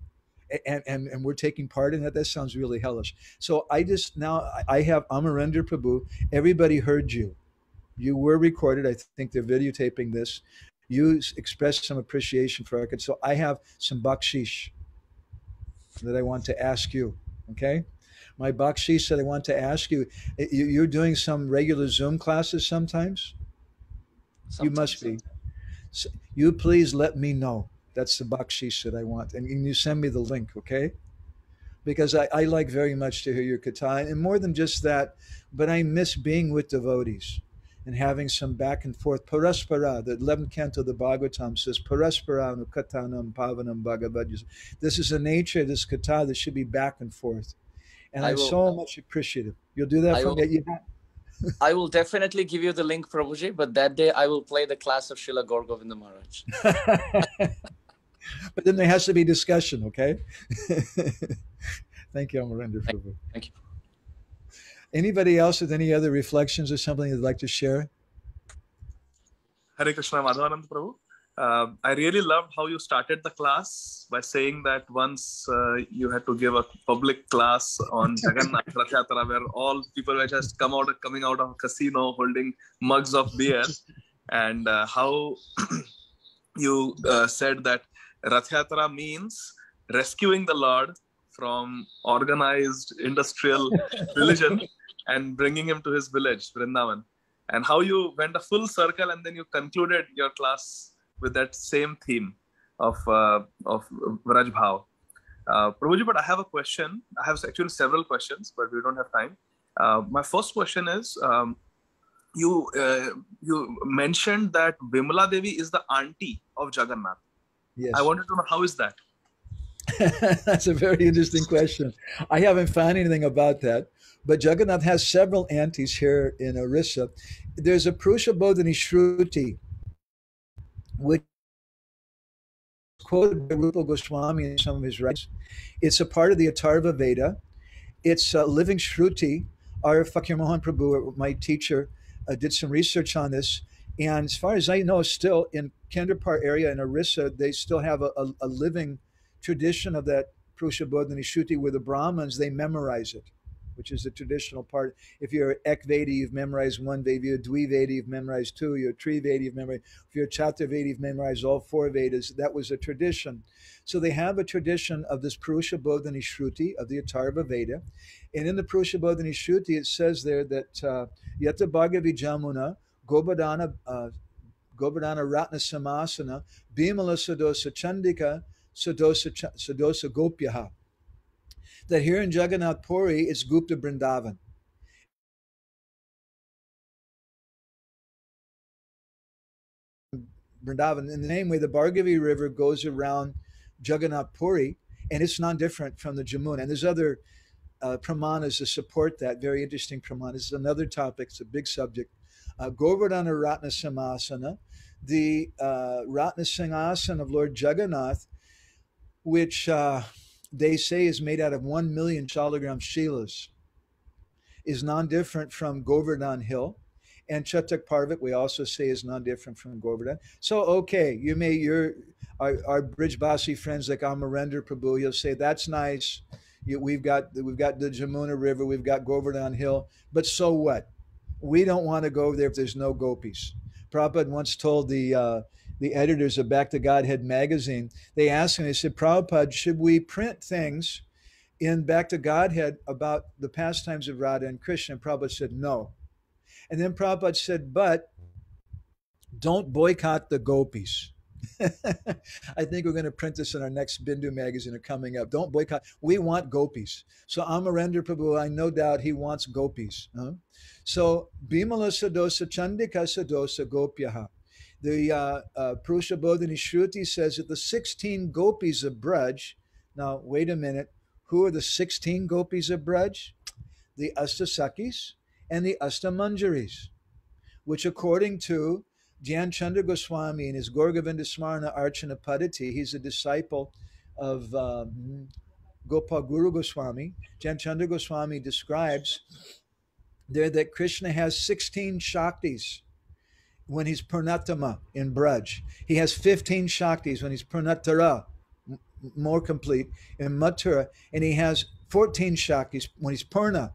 and we're taking part in that. That sounds really hellish. So I have Amarendra Prabhu. Everybody heard you. You were recorded. I think they're videotaping this. You expressed some appreciation for it. So I have some bakshish that I want to ask you. Okay? My bakshish that I want to ask you. You're doing some regular Zoom classes sometimes? You must be. So you please let me know. That's the bakshish that I want. And you send me the link, okay? Because I like very much to hear your katha. And more than just that, but I miss being with devotees and having some back and forth. Paraspara, the 11th canto of the Bhagavatam says, Paraspara anu katanam pavanam bhagavad. This is the nature of this katha that should be back and forth. And I'm so much appreciative. You'll do that for me? I will definitely give you the link, Prabhuji, but that day I will play the class of Srila Gaur Govinda Maharaj. But then there has to be discussion, okay? Thank you, Amarendra Prabhu. Thank you. Anybody else with any other reflections or something they'd like to share? Hare Krishna, Madhavananda Prabhu. I really loved how you started the class by saying that once you had to give a public class on Jagannath Rath Yatra, where all people were just coming out of a casino holding mugs of beer, and how you said that Rath Yatra means rescuing the Lord from organized industrial religion and bringing him to his village, Vrindavan. And how you went a full circle and then you concluded your class with that same theme of Vraj Bhav. Prabhuji, but I have a question. I have actually several questions, but we don't have time. My first question is, you mentioned that Vimala Devi is the auntie of Jagannath. Yes. I wanted to know, how is that? That's a very interesting question. I haven't found anything about that, but Jagannath has several aunties here in Orissa. There's a Purusha Bodhini Shruti, which is quoted by Rupa Goswami in some of his writings. It's a part of the Atharva Veda. It's a living Shruti. Our Fakir Mohan Prabhu, my teacher, did some research on this. And as far as I know, still in Kendrapar area in Orissa, they still have a living tradition of that Purusha Bodhini Shruti where the Brahmins, they memorize it, which is the traditional part. If you're Ek Veda, you've memorized one Veda. If you're Dvi Veda, you've memorized two. You're Tri Veda, you've memorized. If you're Chatur Veda, you've memorized all four Vedas. That was a tradition. So they have a tradition of this Purusha Bodhini Shruti of the Atharva Veda. And in the Purusha Bodhini Shruti, it says there that Yatra Bhagavi Jamuna, Govardhana Ratna Samasana, Bhimala Sadosa Chandika, Sadosa Gopyaha. That here in Jagannath Puri, it's Gupta Vrindavan. Vrindavan. In the same way, the Bhargavi River goes around Jagannath Puri, and it's non-different from the Jamuna. And there's other pramanas to support that, very interesting pramanas. It's another topic, it's a big subject. Govardhana Ratna Samasana, the Ratna Singhasan of Lord Jagannath, which they say is made out of 1 million shalagram shilas, is non-different from Govardhan Hill. And Chatak Parvat, we also say, is non-different from Govardhan. So, okay, our Brijbasi friends like Amarendra Prabhu, you'll say, that's nice. We've got the Jamuna River, we've got Govardhan Hill, but so what? We don't want to go there if there's no gopis. Prabhupada once told the editors of Back to Godhead magazine, they asked him, they said, Prabhupada, should we print things in Back to Godhead about the pastimes of Radha and Krishna? And Prabhupada said, no. And then Prabhupada said, but don't boycott the gopis. I think we're going to print this in our next Bindu magazine coming up. Don't boycott. We want gopis. So Amarendra Prabhu, I no doubt he wants gopis. So Bhimala Sadosa Chandika Sadosa Gopyaha. The Purusha Bodhini Shruti says that the 16 gopis of Braj, now wait a minute, who are the 16 gopis of Braj? The Astasakis and the Astamanjaris, which according to Dhyan Chandra Goswami in his Gorgovinda Smarana Archana Padati, he's a disciple of Gopal Guru Goswami. Dhyan Chandra Goswami describes there that Krishna has 16 Shaktis when he's Purnatama in Braj. He has 15 Shaktis when he's Purnatara, more complete, in Mathura. And he has 14 Shaktis when he's Purna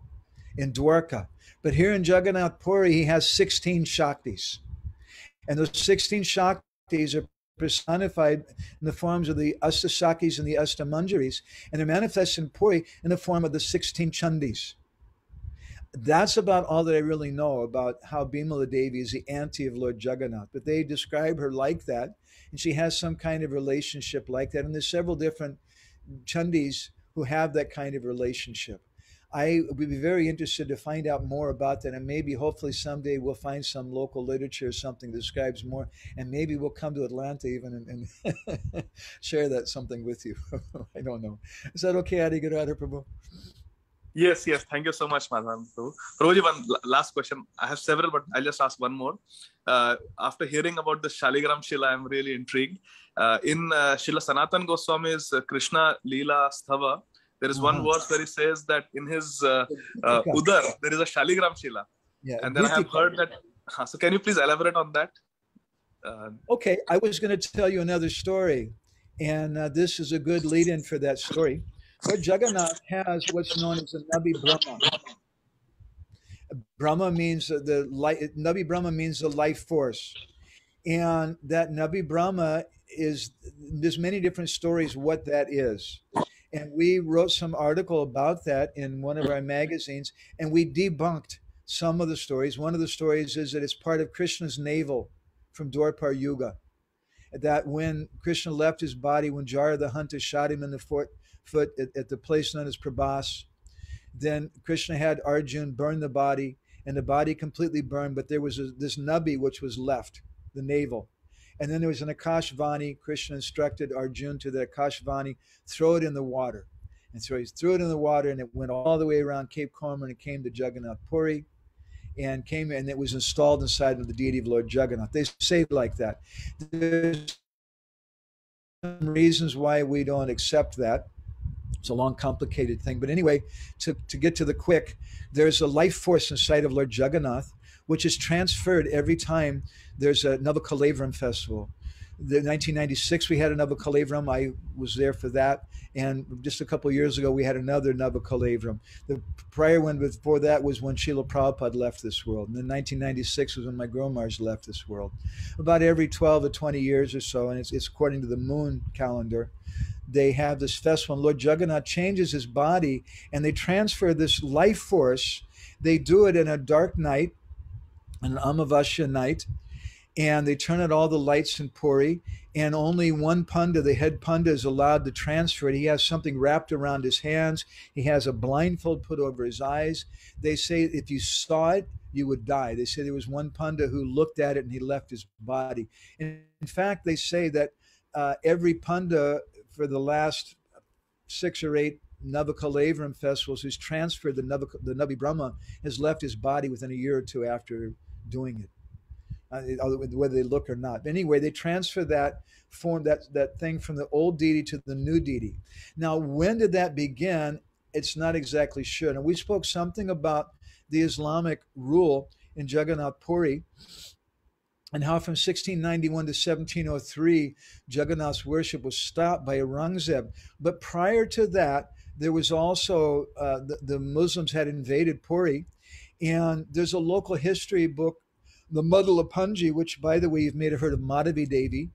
in Dwarka. But here in Jagannath Puri, he has 16 Shaktis. And those 16 Shaktis are personified in the forms of the Astasakis and the Astamanjaris, and they're manifested in Puri in the form of the 16 Chandis. That's about all that I really know about how Bhimala Devi is the auntie of Lord Jagannath. But they describe her like that, and she has some kind of relationship like that. And there's several different Chandis who have that kind of relationship. I would be very interested to find out more about that, and maybe hopefully someday we'll find some local literature or something that describes more, and maybe we'll come to Atlanta even and share that something with you. I don't know. Is that okay, Adi Gadadhar Prabhu? Yes, yes. Thank you so much, Madhavan. Prabhuji, one last question. I have several, but I'll just ask one more. After hearing about the Shaligram Shila, I'm really intrigued. In Shila Sanatan Goswami's Krishna Leela Sthava, there is one verse where he says that in his Udar, there is a Shaligram Shila. Yeah, and then I have heard that. So can you please elaborate on that? Okay, I was going to tell you another story, and this is a good lead-in for that story. Lord Jagannath has what's known as the Nabi Brahma. Brahma means the light. Nabi Brahma means the life force, and that Nabi Brahma is. There's many different stories what that is, and we wrote some article about that in one of our magazines, and we debunked some of the stories. One of the stories is that it's part of Krishna's navel from Dwapar Yuga. That when Krishna left his body, when Jara the hunter shot him in the foot at the place known as Prabhas, then Krishna had Arjun burn the body, and the body completely burned, but there was this nabi which was left, the navel. And then there was an Akashvani. Krishna instructed Arjun to the Akashvani, throw it in the water. And so he threw it in the water, and it went all the way around Cape Comer, and it came to Jagannath Puri, and it was installed inside of the deity of Lord Jagannath. They say it like that. There's some reasons why we don't accept that. It's a long, complicated thing. But anyway, to get to the quick, there's a life force inside of Lord Jagannath, which is transferred every time there's a Navakalavram festival. The 1996, we had a Navakalavram. I was there for that. And just a couple of years ago, we had another Navakalavram. The prior one before that was when Srila Prabhupada left this world. And then 1996 was when my Gromars left this world. About every 12 to 20 years or so, and it's according to the moon calendar, they have this festival, and Lord Jagannath changes his body, and they transfer this life force. They do it in a dark night, an Amavasya night, and they turn out all the lights in Puri, and only one Panda, the head Panda, is allowed to transfer it. He has something wrapped around his hands. He has a blindfold put over his eyes. They say if you saw it, you would die. They say there was one Panda who looked at it and he left his body. And in fact, they say that every Panda for the last 6 or 8 Navakalavram festivals who's transferred the Nabi Brahma has left his body within a year or two after doing it. Whether they look or not. Anyway, they transfer that form, that thing from the old deity to the new deity. Now, when did that begin? It's not exactly sure. And we spoke something about the Islamic rule in Jagannath Puri, and how from 1691 to 1703, Jagannath's worship was stopped by Aurangzeb. But prior to that, there was also, the Muslims had invaded Puri, and there's a local history book, the Madhula Punji, which, by the way, you've may have heard of Madhavi Devi,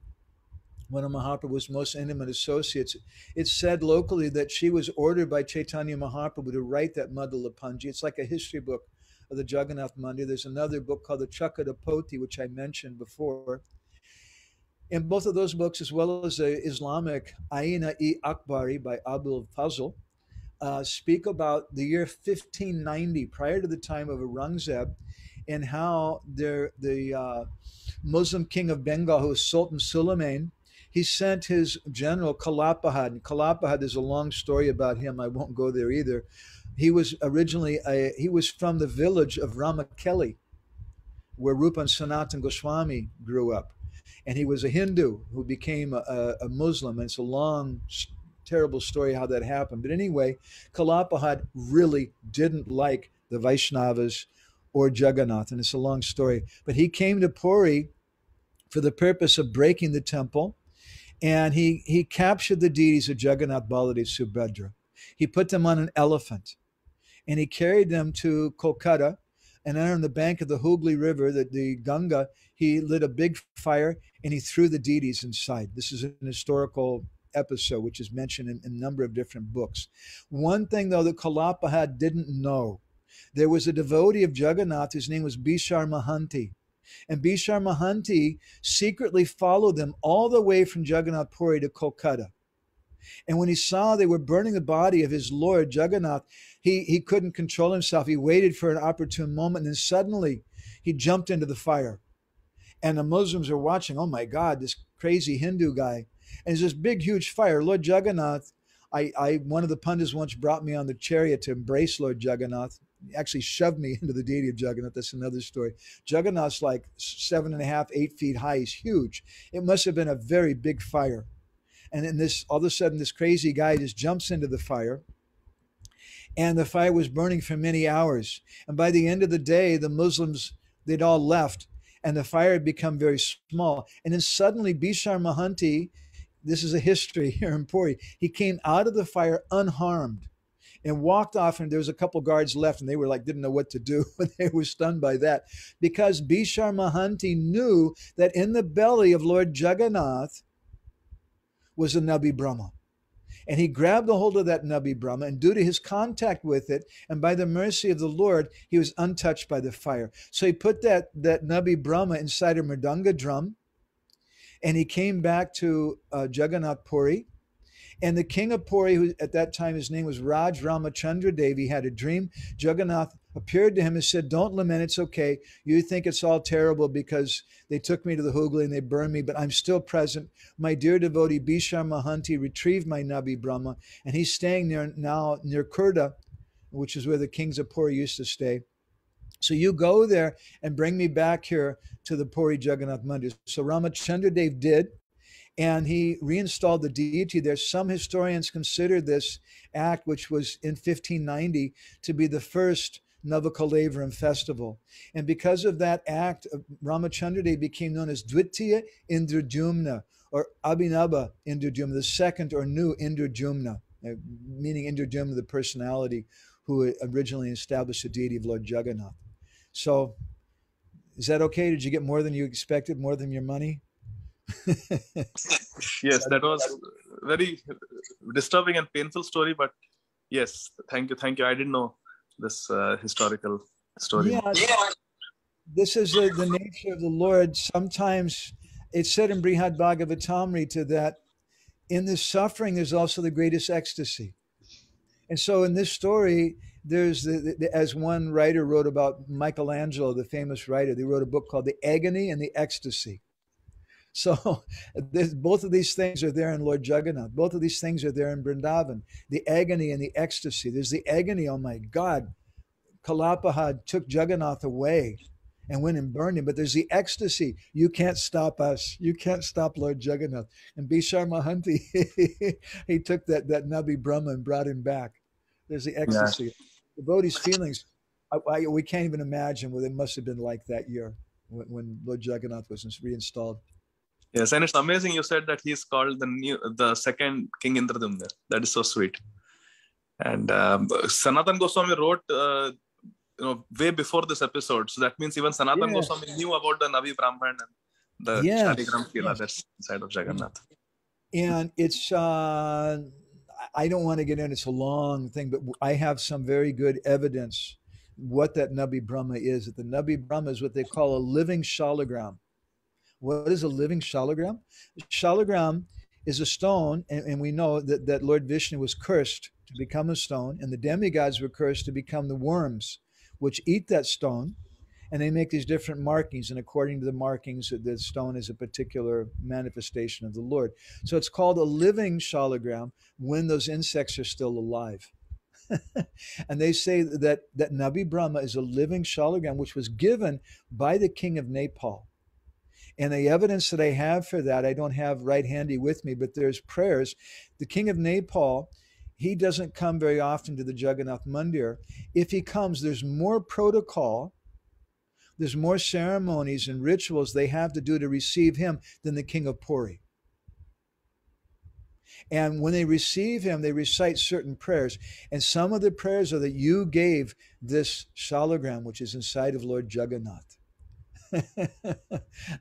one of Mahaprabhu's most intimate associates. It's said locally that she was ordered by Chaitanya Mahaprabhu to write that Madhula Punji. It's like a history book of the Jagannath Mandir. There's another book called the Chakadapoti, which I mentioned before. In both of those books, as well as the Islamic Aina-i-Akbari by Abul Fazl, speak about the year 1590, prior to the time of Aurangzeb, and how the Muslim king of Bengal, who was Sultan Suleiman, he sent his general Kalapahad. And Kalapahad is a long story about him. I won't go there either. He was originally, he was from the village of Ramakeli, where Rupa and Sanatan Goswami grew up. And he was a Hindu who became a Muslim. And it's a long, terrible story how that happened. But anyway, Kalapahad really didn't like the Vaishnavas or Jagannath, and it's a long story. But he came to Puri for the purpose of breaking the temple, and he captured the deities of Jagannath, Baladev, Subhadra. He put them on an elephant, and he carried them to Kolkata, and then on the bank of the Hooghly River, the Ganga, he lit a big fire, and he threw the deities inside. This is an historical episode, which is mentioned in a number of different books. One thing, though, that Kalapahad didn't know, there was a devotee of Jagannath, his name was Bishar Mahanti. And Bishar Mahanti secretly followed them all the way from Jagannath Puri to Kolkata. And when he saw they were burning the body of his Lord Jagannath, he couldn't control himself. He waited for an opportune moment, and then suddenly he jumped into the fire. And the Muslims are watching, oh my God, this crazy Hindu guy. And there's this big, huge fire. Lord Jagannath, One of the Pandits once brought me on the chariot to embrace Lord Jagannath. He actually shoved me into the deity of Jagannath. That's another story. Jagannath's like 7.5, 8 feet high. He's huge. It must have been a very big fire. And then all of a sudden, this crazy guy just jumps into the fire. And the fire was burning for many hours. And by the end of the day, the Muslims, they'd all left. And the fire had become very small. And then suddenly, Bishar Mahanti, this is a history here in Puri, he came out of the fire unharmed and walked off. And there was a couple guards left, and they were like, didn't know what to do. They were stunned by that. Because Bishar Mahanti knew that in the belly of Lord Jagannath was a Nabi Brahma. And he grabbed a hold of that Nabi Brahma, and due to his contact with it, and by the mercy of the Lord, he was untouched by the fire. So he put that Nabi Brahma inside a mridanga drum, and he came back to Jagannath Puri. And the king of Puri, who at that time his name was Raj Ramachandra Devi, had a dream. Jagannath appeared to him and said, don't lament, it's okay. You think it's all terrible because they took me to the Hooghly and they burned me, but I'm still present. My dear devotee Bishar Mahanti retrieved my Nabi Brahma, and he's staying near Kurda, which is where the kings of Puri used to stay. So you go there and bring me back here to the Puri Jagannath Mandir. So Ramachandra Dev did. And he reinstalled the deity there. Some historians consider this act, which was in 1590, to be the first Navakalevaram festival. And because of that act, Ramachandra Dev became known as Dvitiya Indradyumna, or Abhinava Indradyumna, the second or new Indradyumna, meaning Indradyumna, the personality who originally established the deity of Lord Jagannath. So, is that okay? Did you get more than you expected, more than your money? Yes, that was very disturbing and painful story, but yes, thank you. I didn't know this historical story. Yeah, this is the nature of the Lord. Sometimes it's said in Brihad Bhagavatamrita that in this suffering there's also the greatest ecstasy. And so in this story, there's as one writer wrote about Michelangelo, the famous writer, they wrote a book called The Agony and the Ecstasy. So both of these things are there in Lord Jagannath. Both of these things are there in Vrindavan. The agony and the ecstasy. There's the agony, oh my God, Kalapahad took Jagannath away and went and burned him. But there's the ecstasy. You can't stop us. You can't stop Lord Jagannath. And Bishar Mahanti, he took that Nabi Brahma and brought him back. There's the ecstasy. Yeah. Devotees' feelings, we can't even imagine what it must have been like that year when Lord Jagannath was reinstalled. Yes, and it's amazing you said that he's called the second King Indradyumna. That is so sweet. And Sanatan Goswami wrote, way before this episode. So that means even Sanatan Goswami knew about the Navi Brahman and the Shaligram Kila that's inside of Jagannath. And it's, I don't want to get in, it's a long thing, but I have some very good evidence what that Nabi Brahma is. That the Nabi Brahma is what they call a living shalagram. What is a living shalagram? Shalagram is a stone, and we know that Lord Vishnu was cursed to become a stone, and the demigods were cursed to become the worms, which eat that stone, and they make these different markings, and according to the markings, the stone is a particular manifestation of the Lord. So it's called a living shalagram when those insects are still alive. And they say that Nabi Brahma is a living shalagram, which was given by the king of Nepal. And the evidence that I have for that, I don't have right handy with me, but there's prayers. The king of Nepal, he doesn't come very often to the Jagannath Mandir. If he comes, there's more protocol, there's more ceremonies and rituals they have to do to receive him than the king of Puri. And when they receive him, they recite certain prayers. And some of the prayers are that you gave this shalagram, which is inside of Lord Jagannath.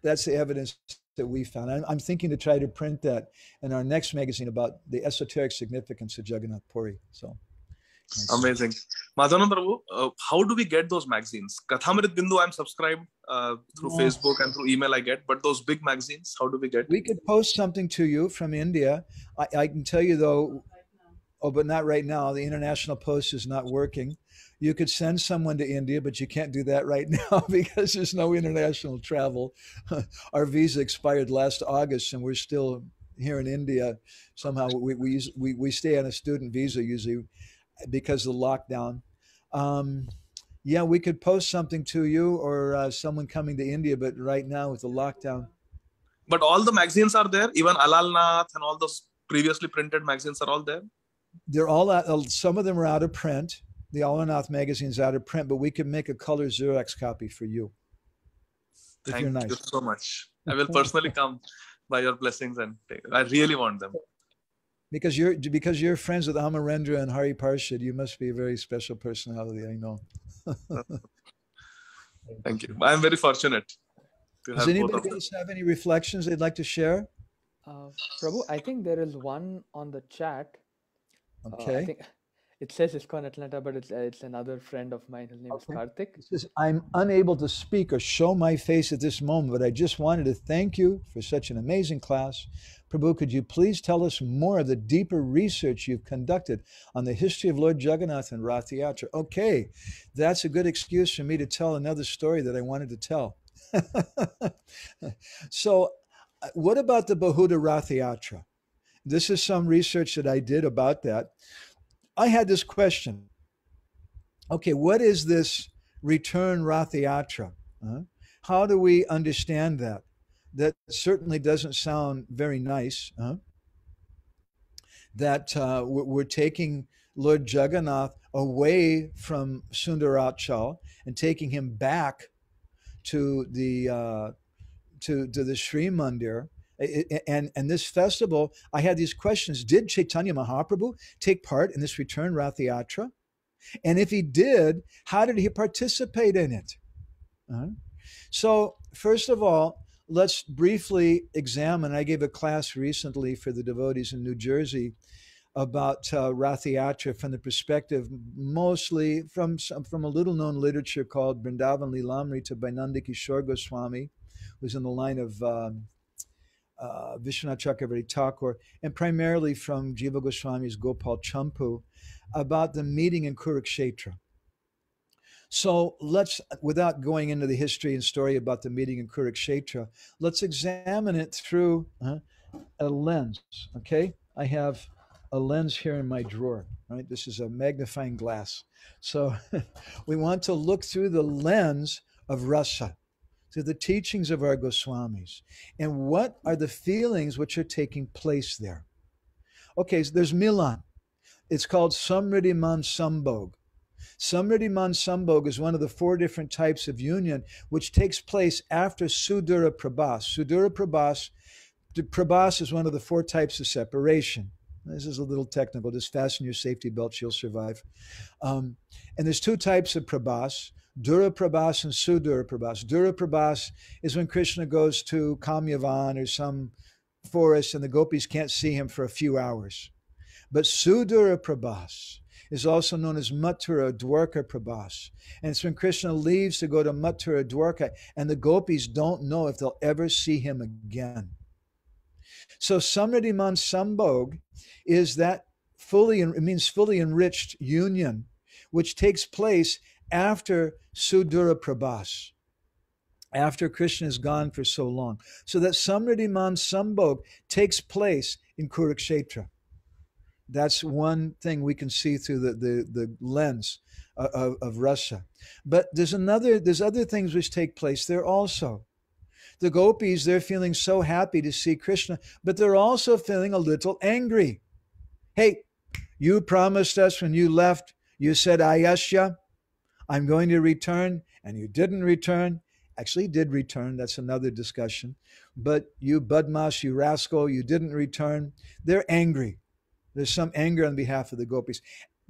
That's the evidence that we found. I'm thinking to try to print that in our next magazine about the esoteric significance of Jagannath Puri. So amazing. Madhavananda Prabhu, how do we get those magazines? Kathamrit Bindu, I'm subscribed through Facebook and through email I get, but those big magazines, how do we get? We could post something to you from India. I can tell you though, but not right now. The international post is not working. You could send someone to India, but you can't do that right now because there's no international travel. Our visa expired last August and we're still here in India. Somehow we stay on a student visa usually because of the lockdown. Yeah, we could post something to you or someone coming to India, but right now with the lockdown, But all the magazines are there, even Alalnath and all those previously printed magazines are all there. they're all out. Some of them are out of print. The Alarnath magazine's out of print, but we could make a color Xerox copy for you if you're Thank you nice. so much. I will personally come by your blessings and take. I really want them. Because you're friends with Amarendra and Hari Parshad, you must be a very special personality. I know. Thank you. I'm very fortunate to Does have both anybody of them. else have any reflections they'd like to share? Prabhu, I think there is one on the chat. I Okay. think it says ISKCON Atlanta, but it's another friend of mine. His name is Karthik. It says, I'm unable to speak or show my face at this moment, but I just wanted to thank you for such an amazing class. Prabhu, could you please tell us more of the deeper research you've conducted on the history of Lord Jagannath and Ratha Yatra? Okay, that's a good excuse for me to tell another story that I wanted to tell. So, what about the Bahuda Ratha Yatra? This is some research that I did about that. I had this question. Okay, what is this return Ratha Yatra? How do we understand that? That certainly doesn't sound very nice. That we're taking Lord Jagannath away from Sundarachal and taking him back to the Sri Mandir. And this festival, I had these questions. Did Chaitanya Mahaprabhu take part in this return Ratha Yatra? And if he did, how did he participate in it? So, first of all, let's briefly examine. I gave a class recently for the devotees in New Jersey about Ratha Yatra from the perspective mostly from a little known literature called Vrindavan Lilamrita by Nanda Kishore Goswami, who's in the line of Vishwanath Chakravarti Thakur, and primarily from Jiva Goswami's Gopal Champu, about the meeting in Kurukshetra. So let's, without going into the history and story about the meeting in Kurukshetra, let's examine it through a lens, okay? I have a lens here in my drawer, right? This is a magnifying glass. So we want to look through the lens of rasa, through the teachings of our Goswamis, and what are the feelings which are taking place there. Okay, so there's Milan. It's called Samriddhi Man Sambhog. Samriddhi Man Sambhog is one of the 4 different types of union which takes place after Sudura Prabhas. Sudura Prabhas, Prabhas is one of the 4 types of separation. This is a little technical. Just fasten your safety belts, you'll survive. And there's 2 types of Prabhas, Dura Prabhas and Sudura Prabhas. Dura Prabhas is when Krishna goes to Kamyavan or some forest and the gopis can't see him for a few hours. But Sudura Prabhas is also known as Mathura Dwarka Prabhas. And it's when Krishna leaves to go to Mathura Dwarka and the gopis don't know if they'll ever see him again. So Samriddhi Man Sambhog is that it means fully enriched union, which takes place after Sudura Prabhas, after Krishna is gone for so long. So that Samriddhi Man Sambhog takes place in Kurukshetra. That's one thing we can see through the lens of rasa. But there's other things which take place there also. The gopis, they're feeling so happy to see Krishna, but they're also feeling a little angry. Hey, you promised us when you left, you said, Ayasya, I'm going to return, and you didn't return. Actually, did return. That's another discussion. But you badmash, you rascal, you didn't return. They're angry. There's some anger on behalf of the gopis.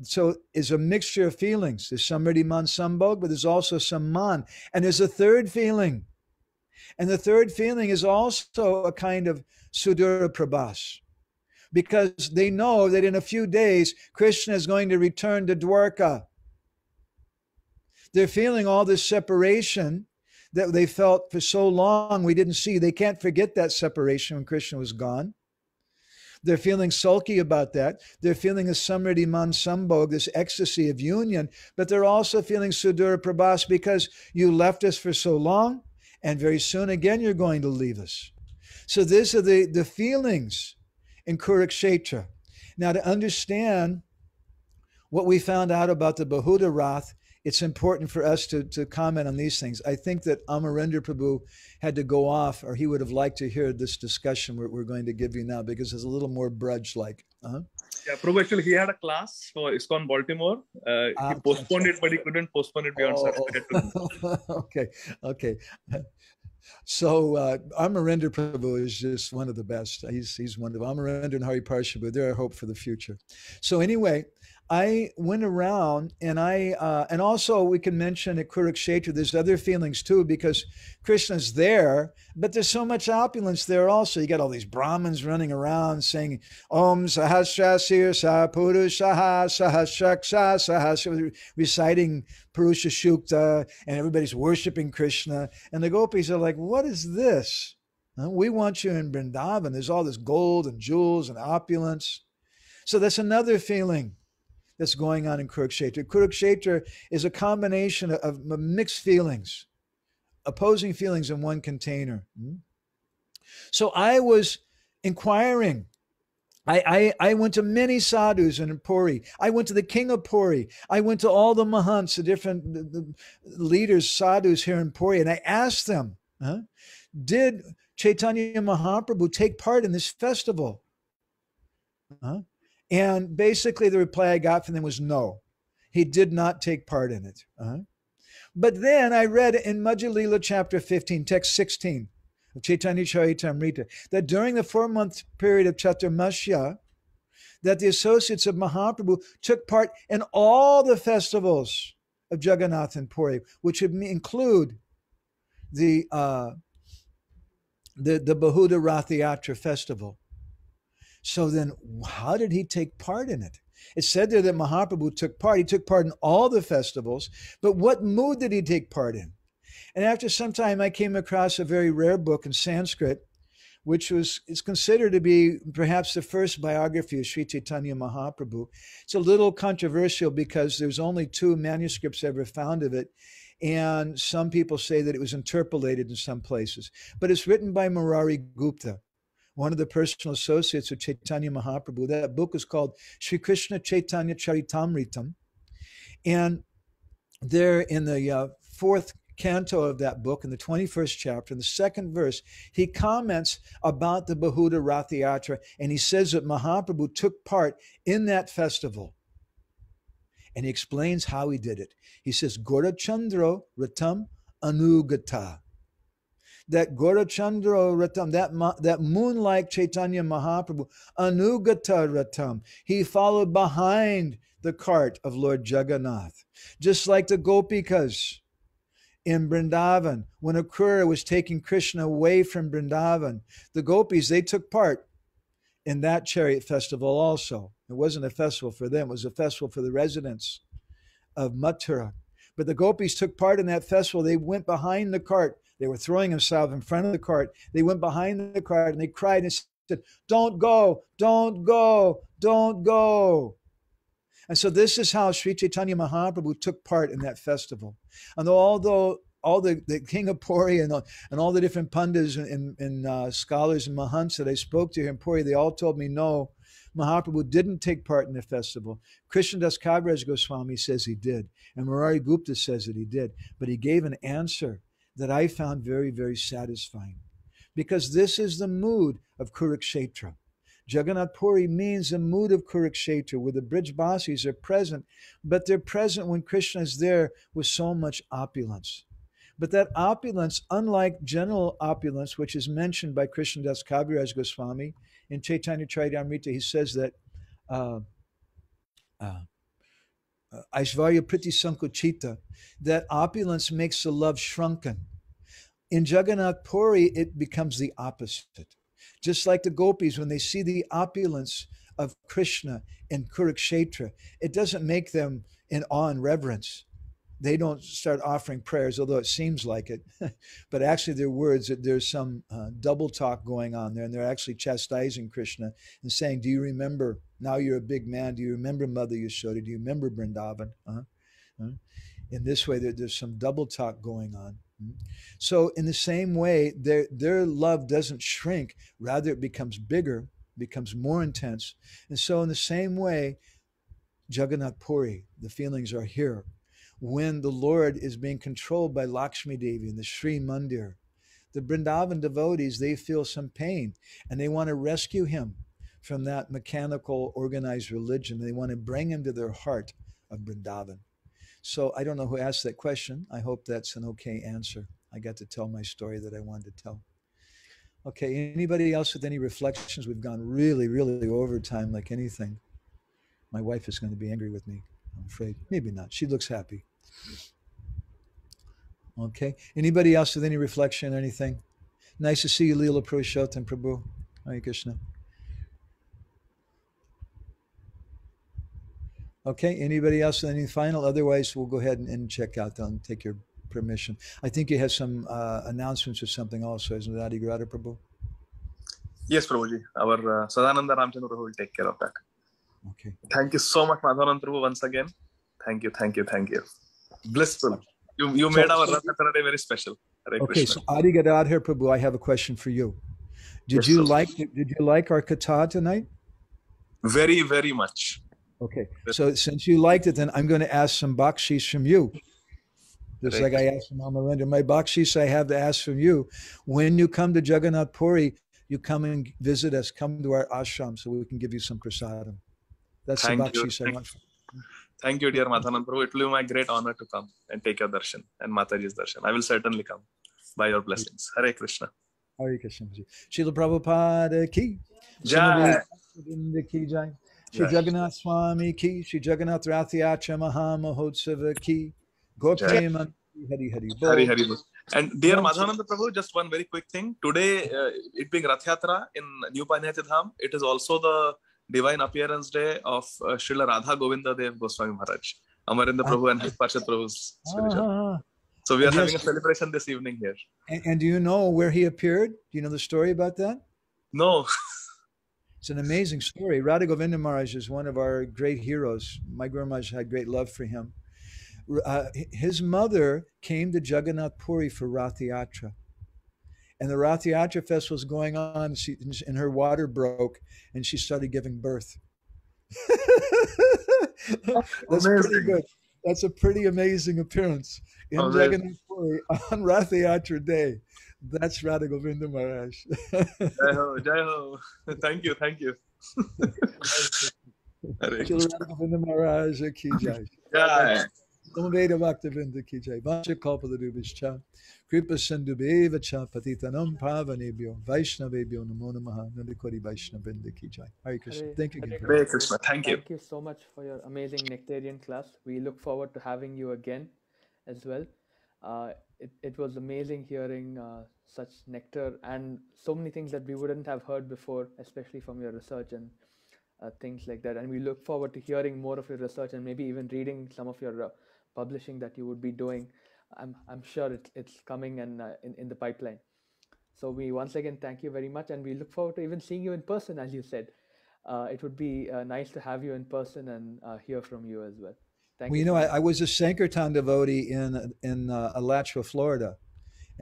So it's a mixture of feelings. There's Samriddhi Man Sambhog, but there's also some man. And there's a third feeling. And the third feeling is also a kind of Sudura Prabhas, because they know that in a few days, Krishna is going to return to Dwarka. They're feeling all this separation that they felt for so long we didn't see. They can't forget that separation when Krishna was gone. They're feeling sulky about that. They're feeling a Samriddhi Man Sambhog, this ecstasy of union, but they're also feeling Sudura Prabhas because you left us for so long, and very soon again you're going to leave us. So these are the feelings in Kurukshetra. Now, to understand what we found out about the Bahuda Rath, it's important for us to comment on these things. I think that Amarendra Prabhu had to go off, or he would have liked to hear this discussion we're going to give you now, because it's a little more Braj-like. Yeah, Prabhu, actually, he had a class for ISKCON Baltimore. He postponed it, but he couldn't postpone it beyond Saturday. Okay. So Amarendra Prabhu is just one of the best. He's one of Amarendra and Hari Parshabhu. They're our hope for the future. So anyway, I went around and and also we can mention at Kurukshetra, there's other feelings too, because Krishna's there, but there's so much opulence there also. You got all these Brahmins running around saying, Om Sahasrasir Sa Purushaha Sahasraksha Sahasra, reciting Purusha Shukta, and everybody's worshiping Krishna. And the gopis are like, what is this? We want you in Vrindavan. There's all this gold and jewels and opulence. So that's another feeling that's going on in Kurukshetra. Kurukshetra is a combination of mixed feelings, opposing feelings in one container. So I was inquiring. I went to many sadhus in Puri. I went to the king of Puri. I went to all the mahants, the leaders, sadhus here in Puri, and I asked them, did Chaitanya Mahaprabhu take part in this festival? And basically the reply I got from them was no. He did not take part in it. But then I read in Madhya Lila chapter 15, text 16 of Chaitanya Charitamrita, that during the 4-month period of Chaturmasya, that the associates of Mahaprabhu took part in all the festivals of Jagannath and Puri, which would include the Bahuda Rath Yatra festival. So then how did he take part in it? It said there that Mahaprabhu took part. He took part in all the festivals, but what mood did he take part in? And after some time, I came across a very rare book in Sanskrit, which is considered to be perhaps the first biography of Sri Chaitanya Mahaprabhu. It's a little controversial because there's only 2 manuscripts ever found of it, and some people say that it was interpolated in some places. But it's written by Murari Gupta, one of the personal associates of Chaitanya Mahaprabhu. That book is called Sri Krishna Chaitanya Charitamritam. And there in the 4th canto of that book, in the 21st chapter, in the 2nd verse, he comments about the Bahuda Rath Yatra, and he says that Mahaprabhu took part in that festival. And he explains how he did it. He says, Gorachandro Ratam Anugata. That Gorachandra Ratam, that moon-like Chaitanya Mahaprabhu, Anugata Ratam, he followed behind the cart of Lord Jagannath. Just like the Gopikas in Vrindavan, when Akrura was taking Krishna away from Vrindavan, the Gopis, they took part in that chariot festival also. It wasn't a festival for them, it was a festival for the residents of Mathura. But the Gopis took part in that festival. They went behind the cart. They were throwing themselves in front of the cart. They went behind the cart and they cried and said, don't go, don't go, don't go. And so this is how Sri Chaitanya Mahaprabhu took part in that festival. And although all the king of Puri and all the different pandas and scholars and mahants that I spoke to here in Puri, they all told me no, Mahaprabhu didn't take part in the festival. Krishnadas Kaviraj Goswami says he did, and Murari Gupta says that he did, but he gave an answer that I found very, very satisfying, because this is the mood of Kurukshetra. Jagannath Puri means the mood of Kurukshetra, where the Brijbasis are present, but they're present when Krishna is there with so much opulence. But that opulence, unlike general opulence, which is mentioned by Krishnadas Kaviraj Goswami in Chaitanya Charitamrita, he says that Aishvarya Priti Sankuchita, that opulence makes the love shrunken. In Jagannath Puri, it becomes the opposite. Just like the gopis, when they see the opulence of Krishna in Kurukshetra, it doesn't make them in awe and reverence. They don't start offering prayers, although it seems like it. But actually, their words, that there's some double talk going on there, and they're actually chastising Krishna and saying, do you remember, now you're a big man, do you remember Mother Yashoda? Do you remember Vrindavan? In this way, there's some double talk going on. So in the same way, their love doesn't shrink, rather it becomes bigger, becomes more intense. And so in the same way, Jagannath Puri, the feelings are here. When the Lord is being controlled by Lakshmi Devi in the Sri Mandir, the Vrindavan devotees, they feel some pain and they want to rescue him from that mechanical organized religion. They want to bring him to their heart of Vrindavan. So I don't know who asked that question. I hope that's an okay answer. I got to tell my story that I wanted to tell. Okay, anybody else with any reflections? We've gone really, really over time like anything. My wife is going to be angry with me, I'm afraid. Maybe not. She looks happy. Okay. Anybody else with any reflection or anything? Nice to see you, Leela Purushottam Prabhu. Hare Krishna. Okay. Anybody else with any final? Otherwise, we'll go ahead and check out and take your permission. I think you have some announcements or something also, isn't it, Adigrada Prabhu? Yes, Prabhuji. Our Sadananda Ramchandra Prabhu will take care of that. Okay. Thank you so much, Madhavananda Prabhu, once again. Thank you, thank you, thank you. Blissful. You made our Ratha Day very special. Hare Okay, Krishna. so Adigadadhar Prabhu, I have a question for you. Did Yes, you Prabhu. like our katha tonight? Very, very much. Okay, so since you liked it, then I'm going to ask some bakshish from you. Just Hare like I asked from Amarendra. My bakshish I have to ask from you. When you come to Jagannath Puri, you come and visit us, come to our ashram so we can give you some prasadam. That's the Thank you. bakshish I want. Thank you, dear Madhavananda Prabhu. It will be my great honor to come and take your darshan and Mataji's darshan. I will certainly come by your blessings. Hare Krishna. Hare Krishna. Srila Prabhupada ki. Jai. Ki jai. Shri Jagannath Swami ki. Shri Jagannath Rathayatra Maha Mahotsava ki. Gaur Jai. Prema Hari Hari Bol. Hari Hari Bol. And dear Madhavananda Prabhu, just one very quick thing. Today, it being Rath Yatra in New Paniyati Dham, it is also the divine appearance day of Srila Radha Govinda Dev Goswami Maharaj, Amarendra Prabhu and Parshad Prabhu's spiritual. So we are having a celebration this evening here. And do you know where he appeared? Do you know the story about that? No. It's an amazing story. Radha Govinda Maharaj is one of our great heroes. My Guru Maharaj had great love for him. His mother came to Jagannath Puri for Rath Yatra. And the Rath Yatra festival was going on, and her water broke, and she started giving birth. That's pretty good. That's a pretty amazing appearance in Jagannath Puri on Rath Yatra day. That's Radha Govinda Maharaj. Jai ho, Jai ho. Thank you, thank you. Radha Govinda Maharaj ki jai. Jai. Samaveda Bhaktavinda ki jai. Vacha Kalpadurubhischa. Kripa Sindhubheva cha patitanam pavanebhyo. Vaishnavebhyo namo namaha. Nandikori Vaishnavinda ki jai. Hare Krishna. Thank you again. Hare Krishna. Thank you. Thank you so much for your amazing Nectarian class. We look forward to having you again as well. It was amazing hearing such nectar and so many things that we wouldn't have heard before, especially from your research and things like that. And we look forward to hearing more of your research and maybe even reading some of your publishing that you would be doing. I'm sure it's coming and in the pipeline. So we once again thank you very much, and we look forward to even seeing you in person, as you said. It would be nice to have you in person and hear from you as well. Well, you know, I was a Sankirtan devotee in Alachua, Florida,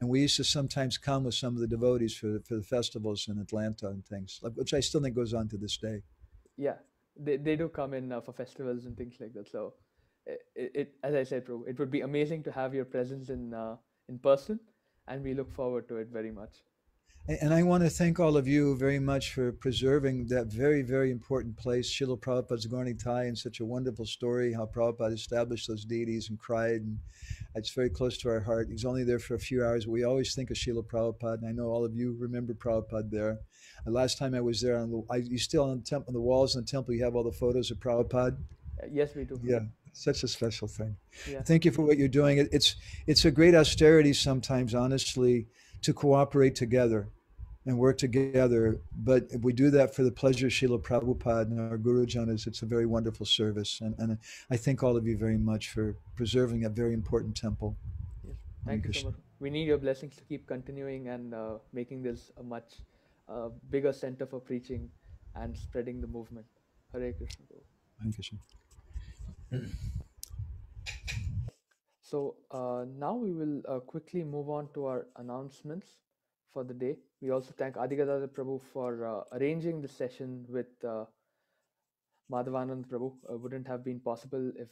and we used to sometimes come with some of the devotees for the festivals in Atlanta and things, which I still think goes on to this day. Yeah, they do come in for festivals and things like that. So, as I said, Prabhu, it would be amazing to have your presence in person, and we look forward to it very much. And I want to thank all of you very much for preserving that very, very important place, Srila Prabhupada's Gaurani Thai, and such a wonderful story, how Prabhupada established those deities and cried. And it's very close to our heart. He's only there for a few hours, but we always think of Srila Prabhupada. And I know all of you remember Prabhupada there. The last time I was there, you still on the walls in the temple, you have all the photos of Prabhupada? Yes, we do. Yeah, such a special thing. Yeah. Thank you for what you're doing. It's a great austerity sometimes, honestly, to cooperate together and work together. But if we do that for the pleasure of Srila Prabhupada and our Guru Janas, it's a very wonderful service. And I thank all of you very much for preserving a very important temple. Yes. Thank you so much. We need your blessings to keep continuing and making this a much bigger center for preaching and spreading the movement. Hare Krishna. Hare Krishna. So now we will quickly move on to our announcements for the day. We also thank Adigadada Prabhu for arranging the session with Madhavananda Prabhu. Wouldn't have been possible if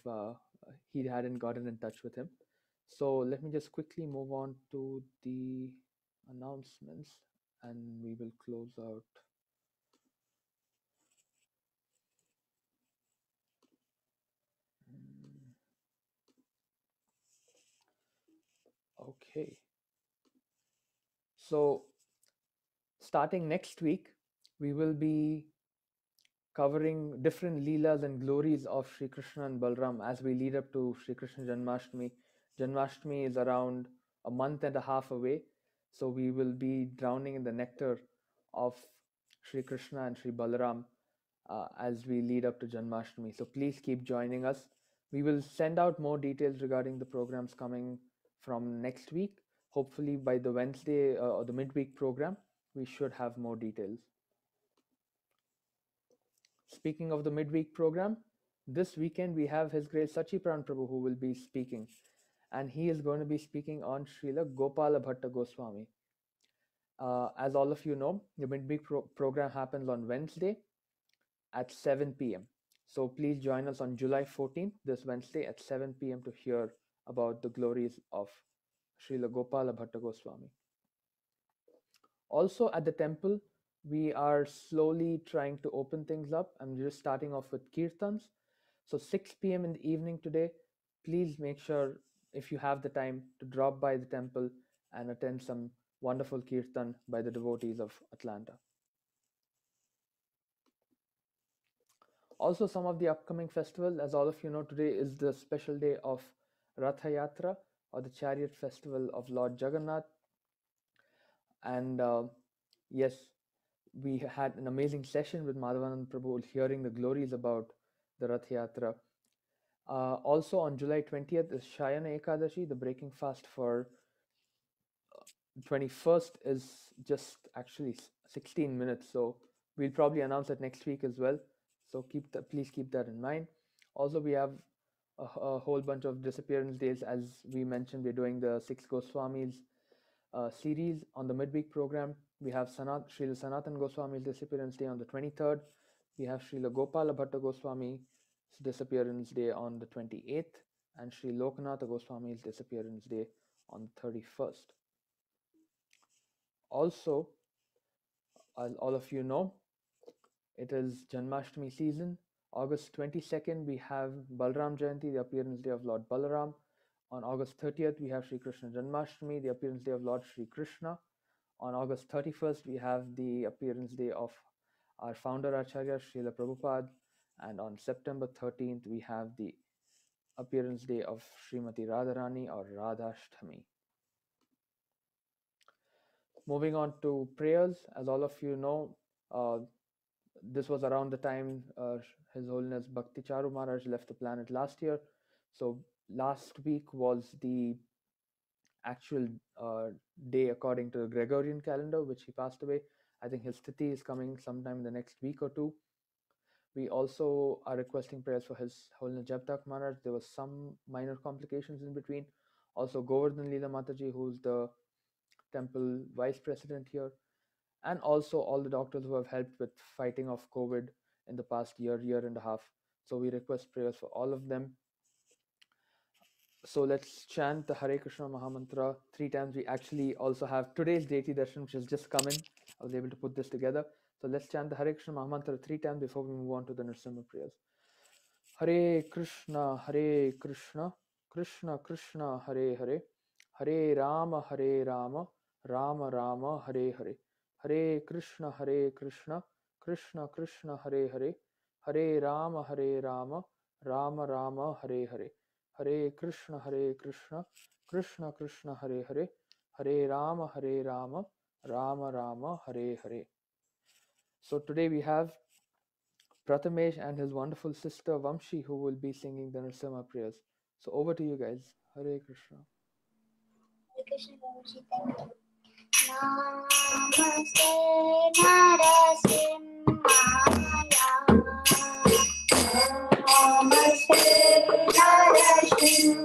he hadn't gotten in touch with him. So let me just quickly move on to the announcements and we will close out. Okay. So starting next week, we will be covering different leelas and glories of Sri Krishna and Balram as we lead up to Sri Krishna Janmashtami. Janmashtami is around a month and a half away, so we will be drowning in the nectar of Sri Krishna and Sri Balaram as we lead up to Janmashtami. So please keep joining us. We will send out more details regarding the programs coming from next week. Hopefully by the Wednesday or the midweek program, we should have more details. Speaking of the midweek program, this weekend we have His Grace Sachiprana Prabhu who will be speaking, and he is going to be speaking on Srila Gopala Bhatta Goswami. As all of you know, the midweek program happens on Wednesday at 7 p.m. So please join us on July 14th, this Wednesday at 7 p.m. to hear about the glories of Srila Gopala Bhatta Goswami. Also at the temple, we are slowly trying to open things up. I'm just starting off with kirtans. So 6 p.m. in the evening today, please make sure if you have the time to drop by the temple and attend some wonderful kirtan by the devotees of Atlanta. Also, some of the upcoming festivals, as all of you know, today is the special day of Ratha Yatra, or the chariot festival of Lord Jagannath. And yes, we had an amazing session with Madhavananda Prabhu hearing the glories about the Rath Yatra. Also on July 20th is Shayana Ekadashi. The breaking fast for 21st is just actually 16 minutes. So we'll probably announce that next week as well. So please keep that in mind. Also, we have a whole bunch of disappearance days. As we mentioned, we're doing the 6 Goswamis series on the midweek program. We have Srila Sanatan Goswami's disappearance day on the 23rd. We have Srila Gopala Bhatta Goswami's disappearance day on the 28th, and Sri Lokanatha Goswami's disappearance day on the 31st. Also, as all of you know, it is Janmashtami season. August 22nd, we have Balram Jayanti, the appearance day of Lord Balaram. On August 30th, we have Sri Krishna Janmashtami, the appearance day of Lord Sri Krishna. On August 31st, we have the appearance day of our founder Acharya, Srila Prabhupada. And on September 13th, we have the appearance day of Srimati Radharani or Radhashtami. Moving on to prayers, as all of you know, this was around the time His Holiness Bhakti Charu Maharaj left the planet last year. So last week was the actual day according to the Gregorian calendar, which he passed away. I think his tithi is coming sometime in the next week or two. We also are requesting prayers for His Holiness Jabtak Maharaj. There was some minor complications in between. Also Govardhan Leela Mataji, who's the temple vice president here, and also all the doctors who have helped with fighting off COVID in the past year and a half. So we request prayers for all of them. So let's chant the Hare Krishna Mahamantra 3 times. We actually also have today's Deity Darshan, which has just come in. I was able to put this together. So let's chant the Hare Krishna Mahamantra 3 times before we move on to the Nrsimha prayers. Hare Krishna, Krishna Krishna, Hare Hare, Hare Rama, Rama Rama, Hare Hare. Hare Krishna, Krishna Krishna, Hare Hare, Hare Rama, Rama Rama, Hare Hare. Hare Krishna, Krishna Krishna, Hare Hare, Hare Rama, Rama Rama, Hare Hare. So today we have Prathamesh and his wonderful sister Vamshi who will be singing the Nrsimha prayers. So over to you guys. Hare Krishna. Hare Krishna, Babaji, thank you. Namaste Narasimhaya. Namaste Narasimhaya.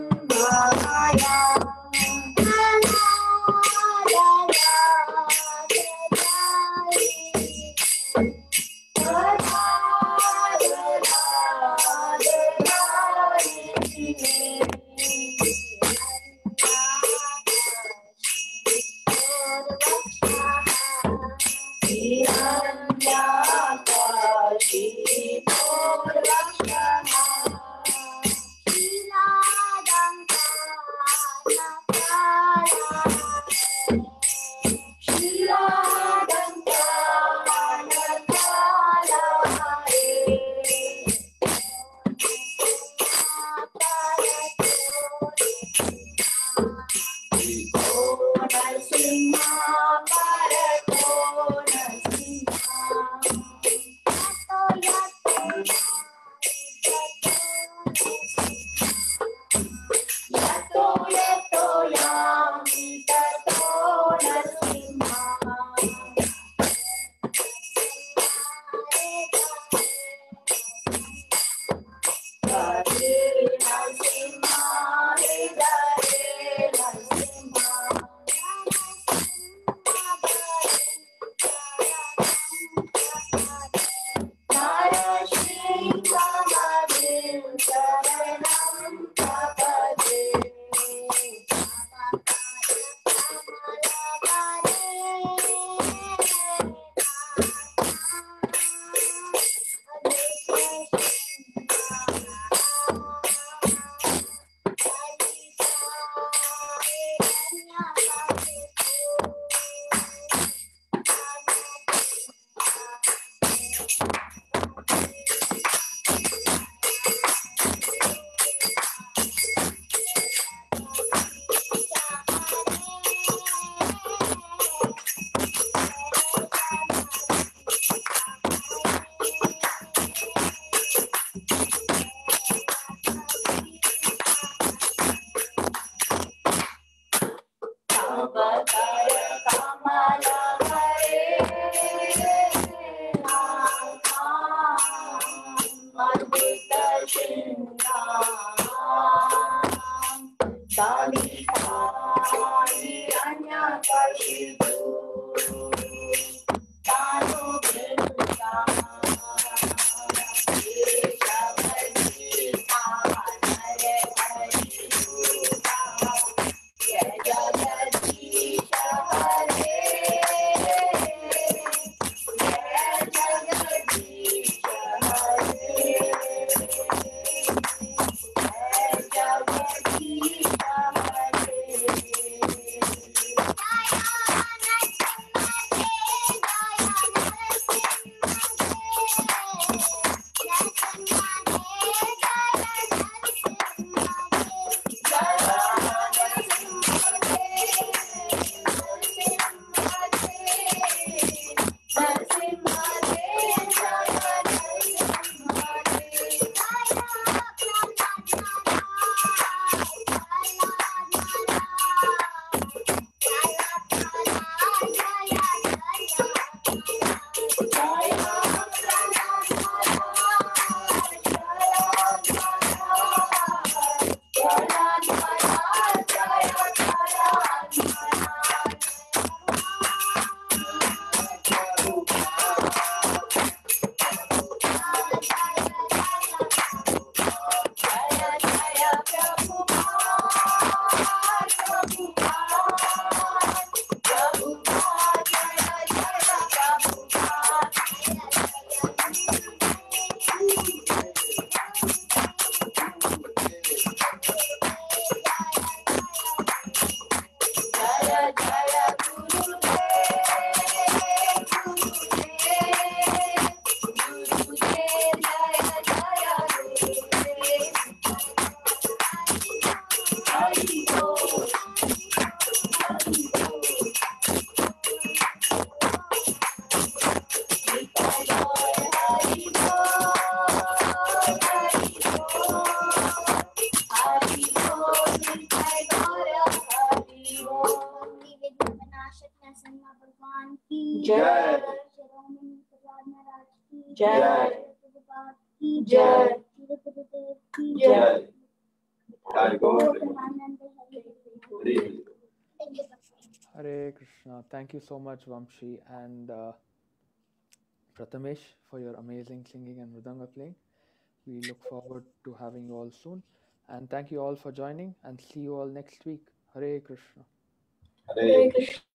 Hare Krishna. Thank you so much, Vamshi and Prathamesh, for your amazing singing and mridanga playing. We look forward to having you all soon. And thank you all for joining and see you all next week. Hare Krishna. Hare Krishna.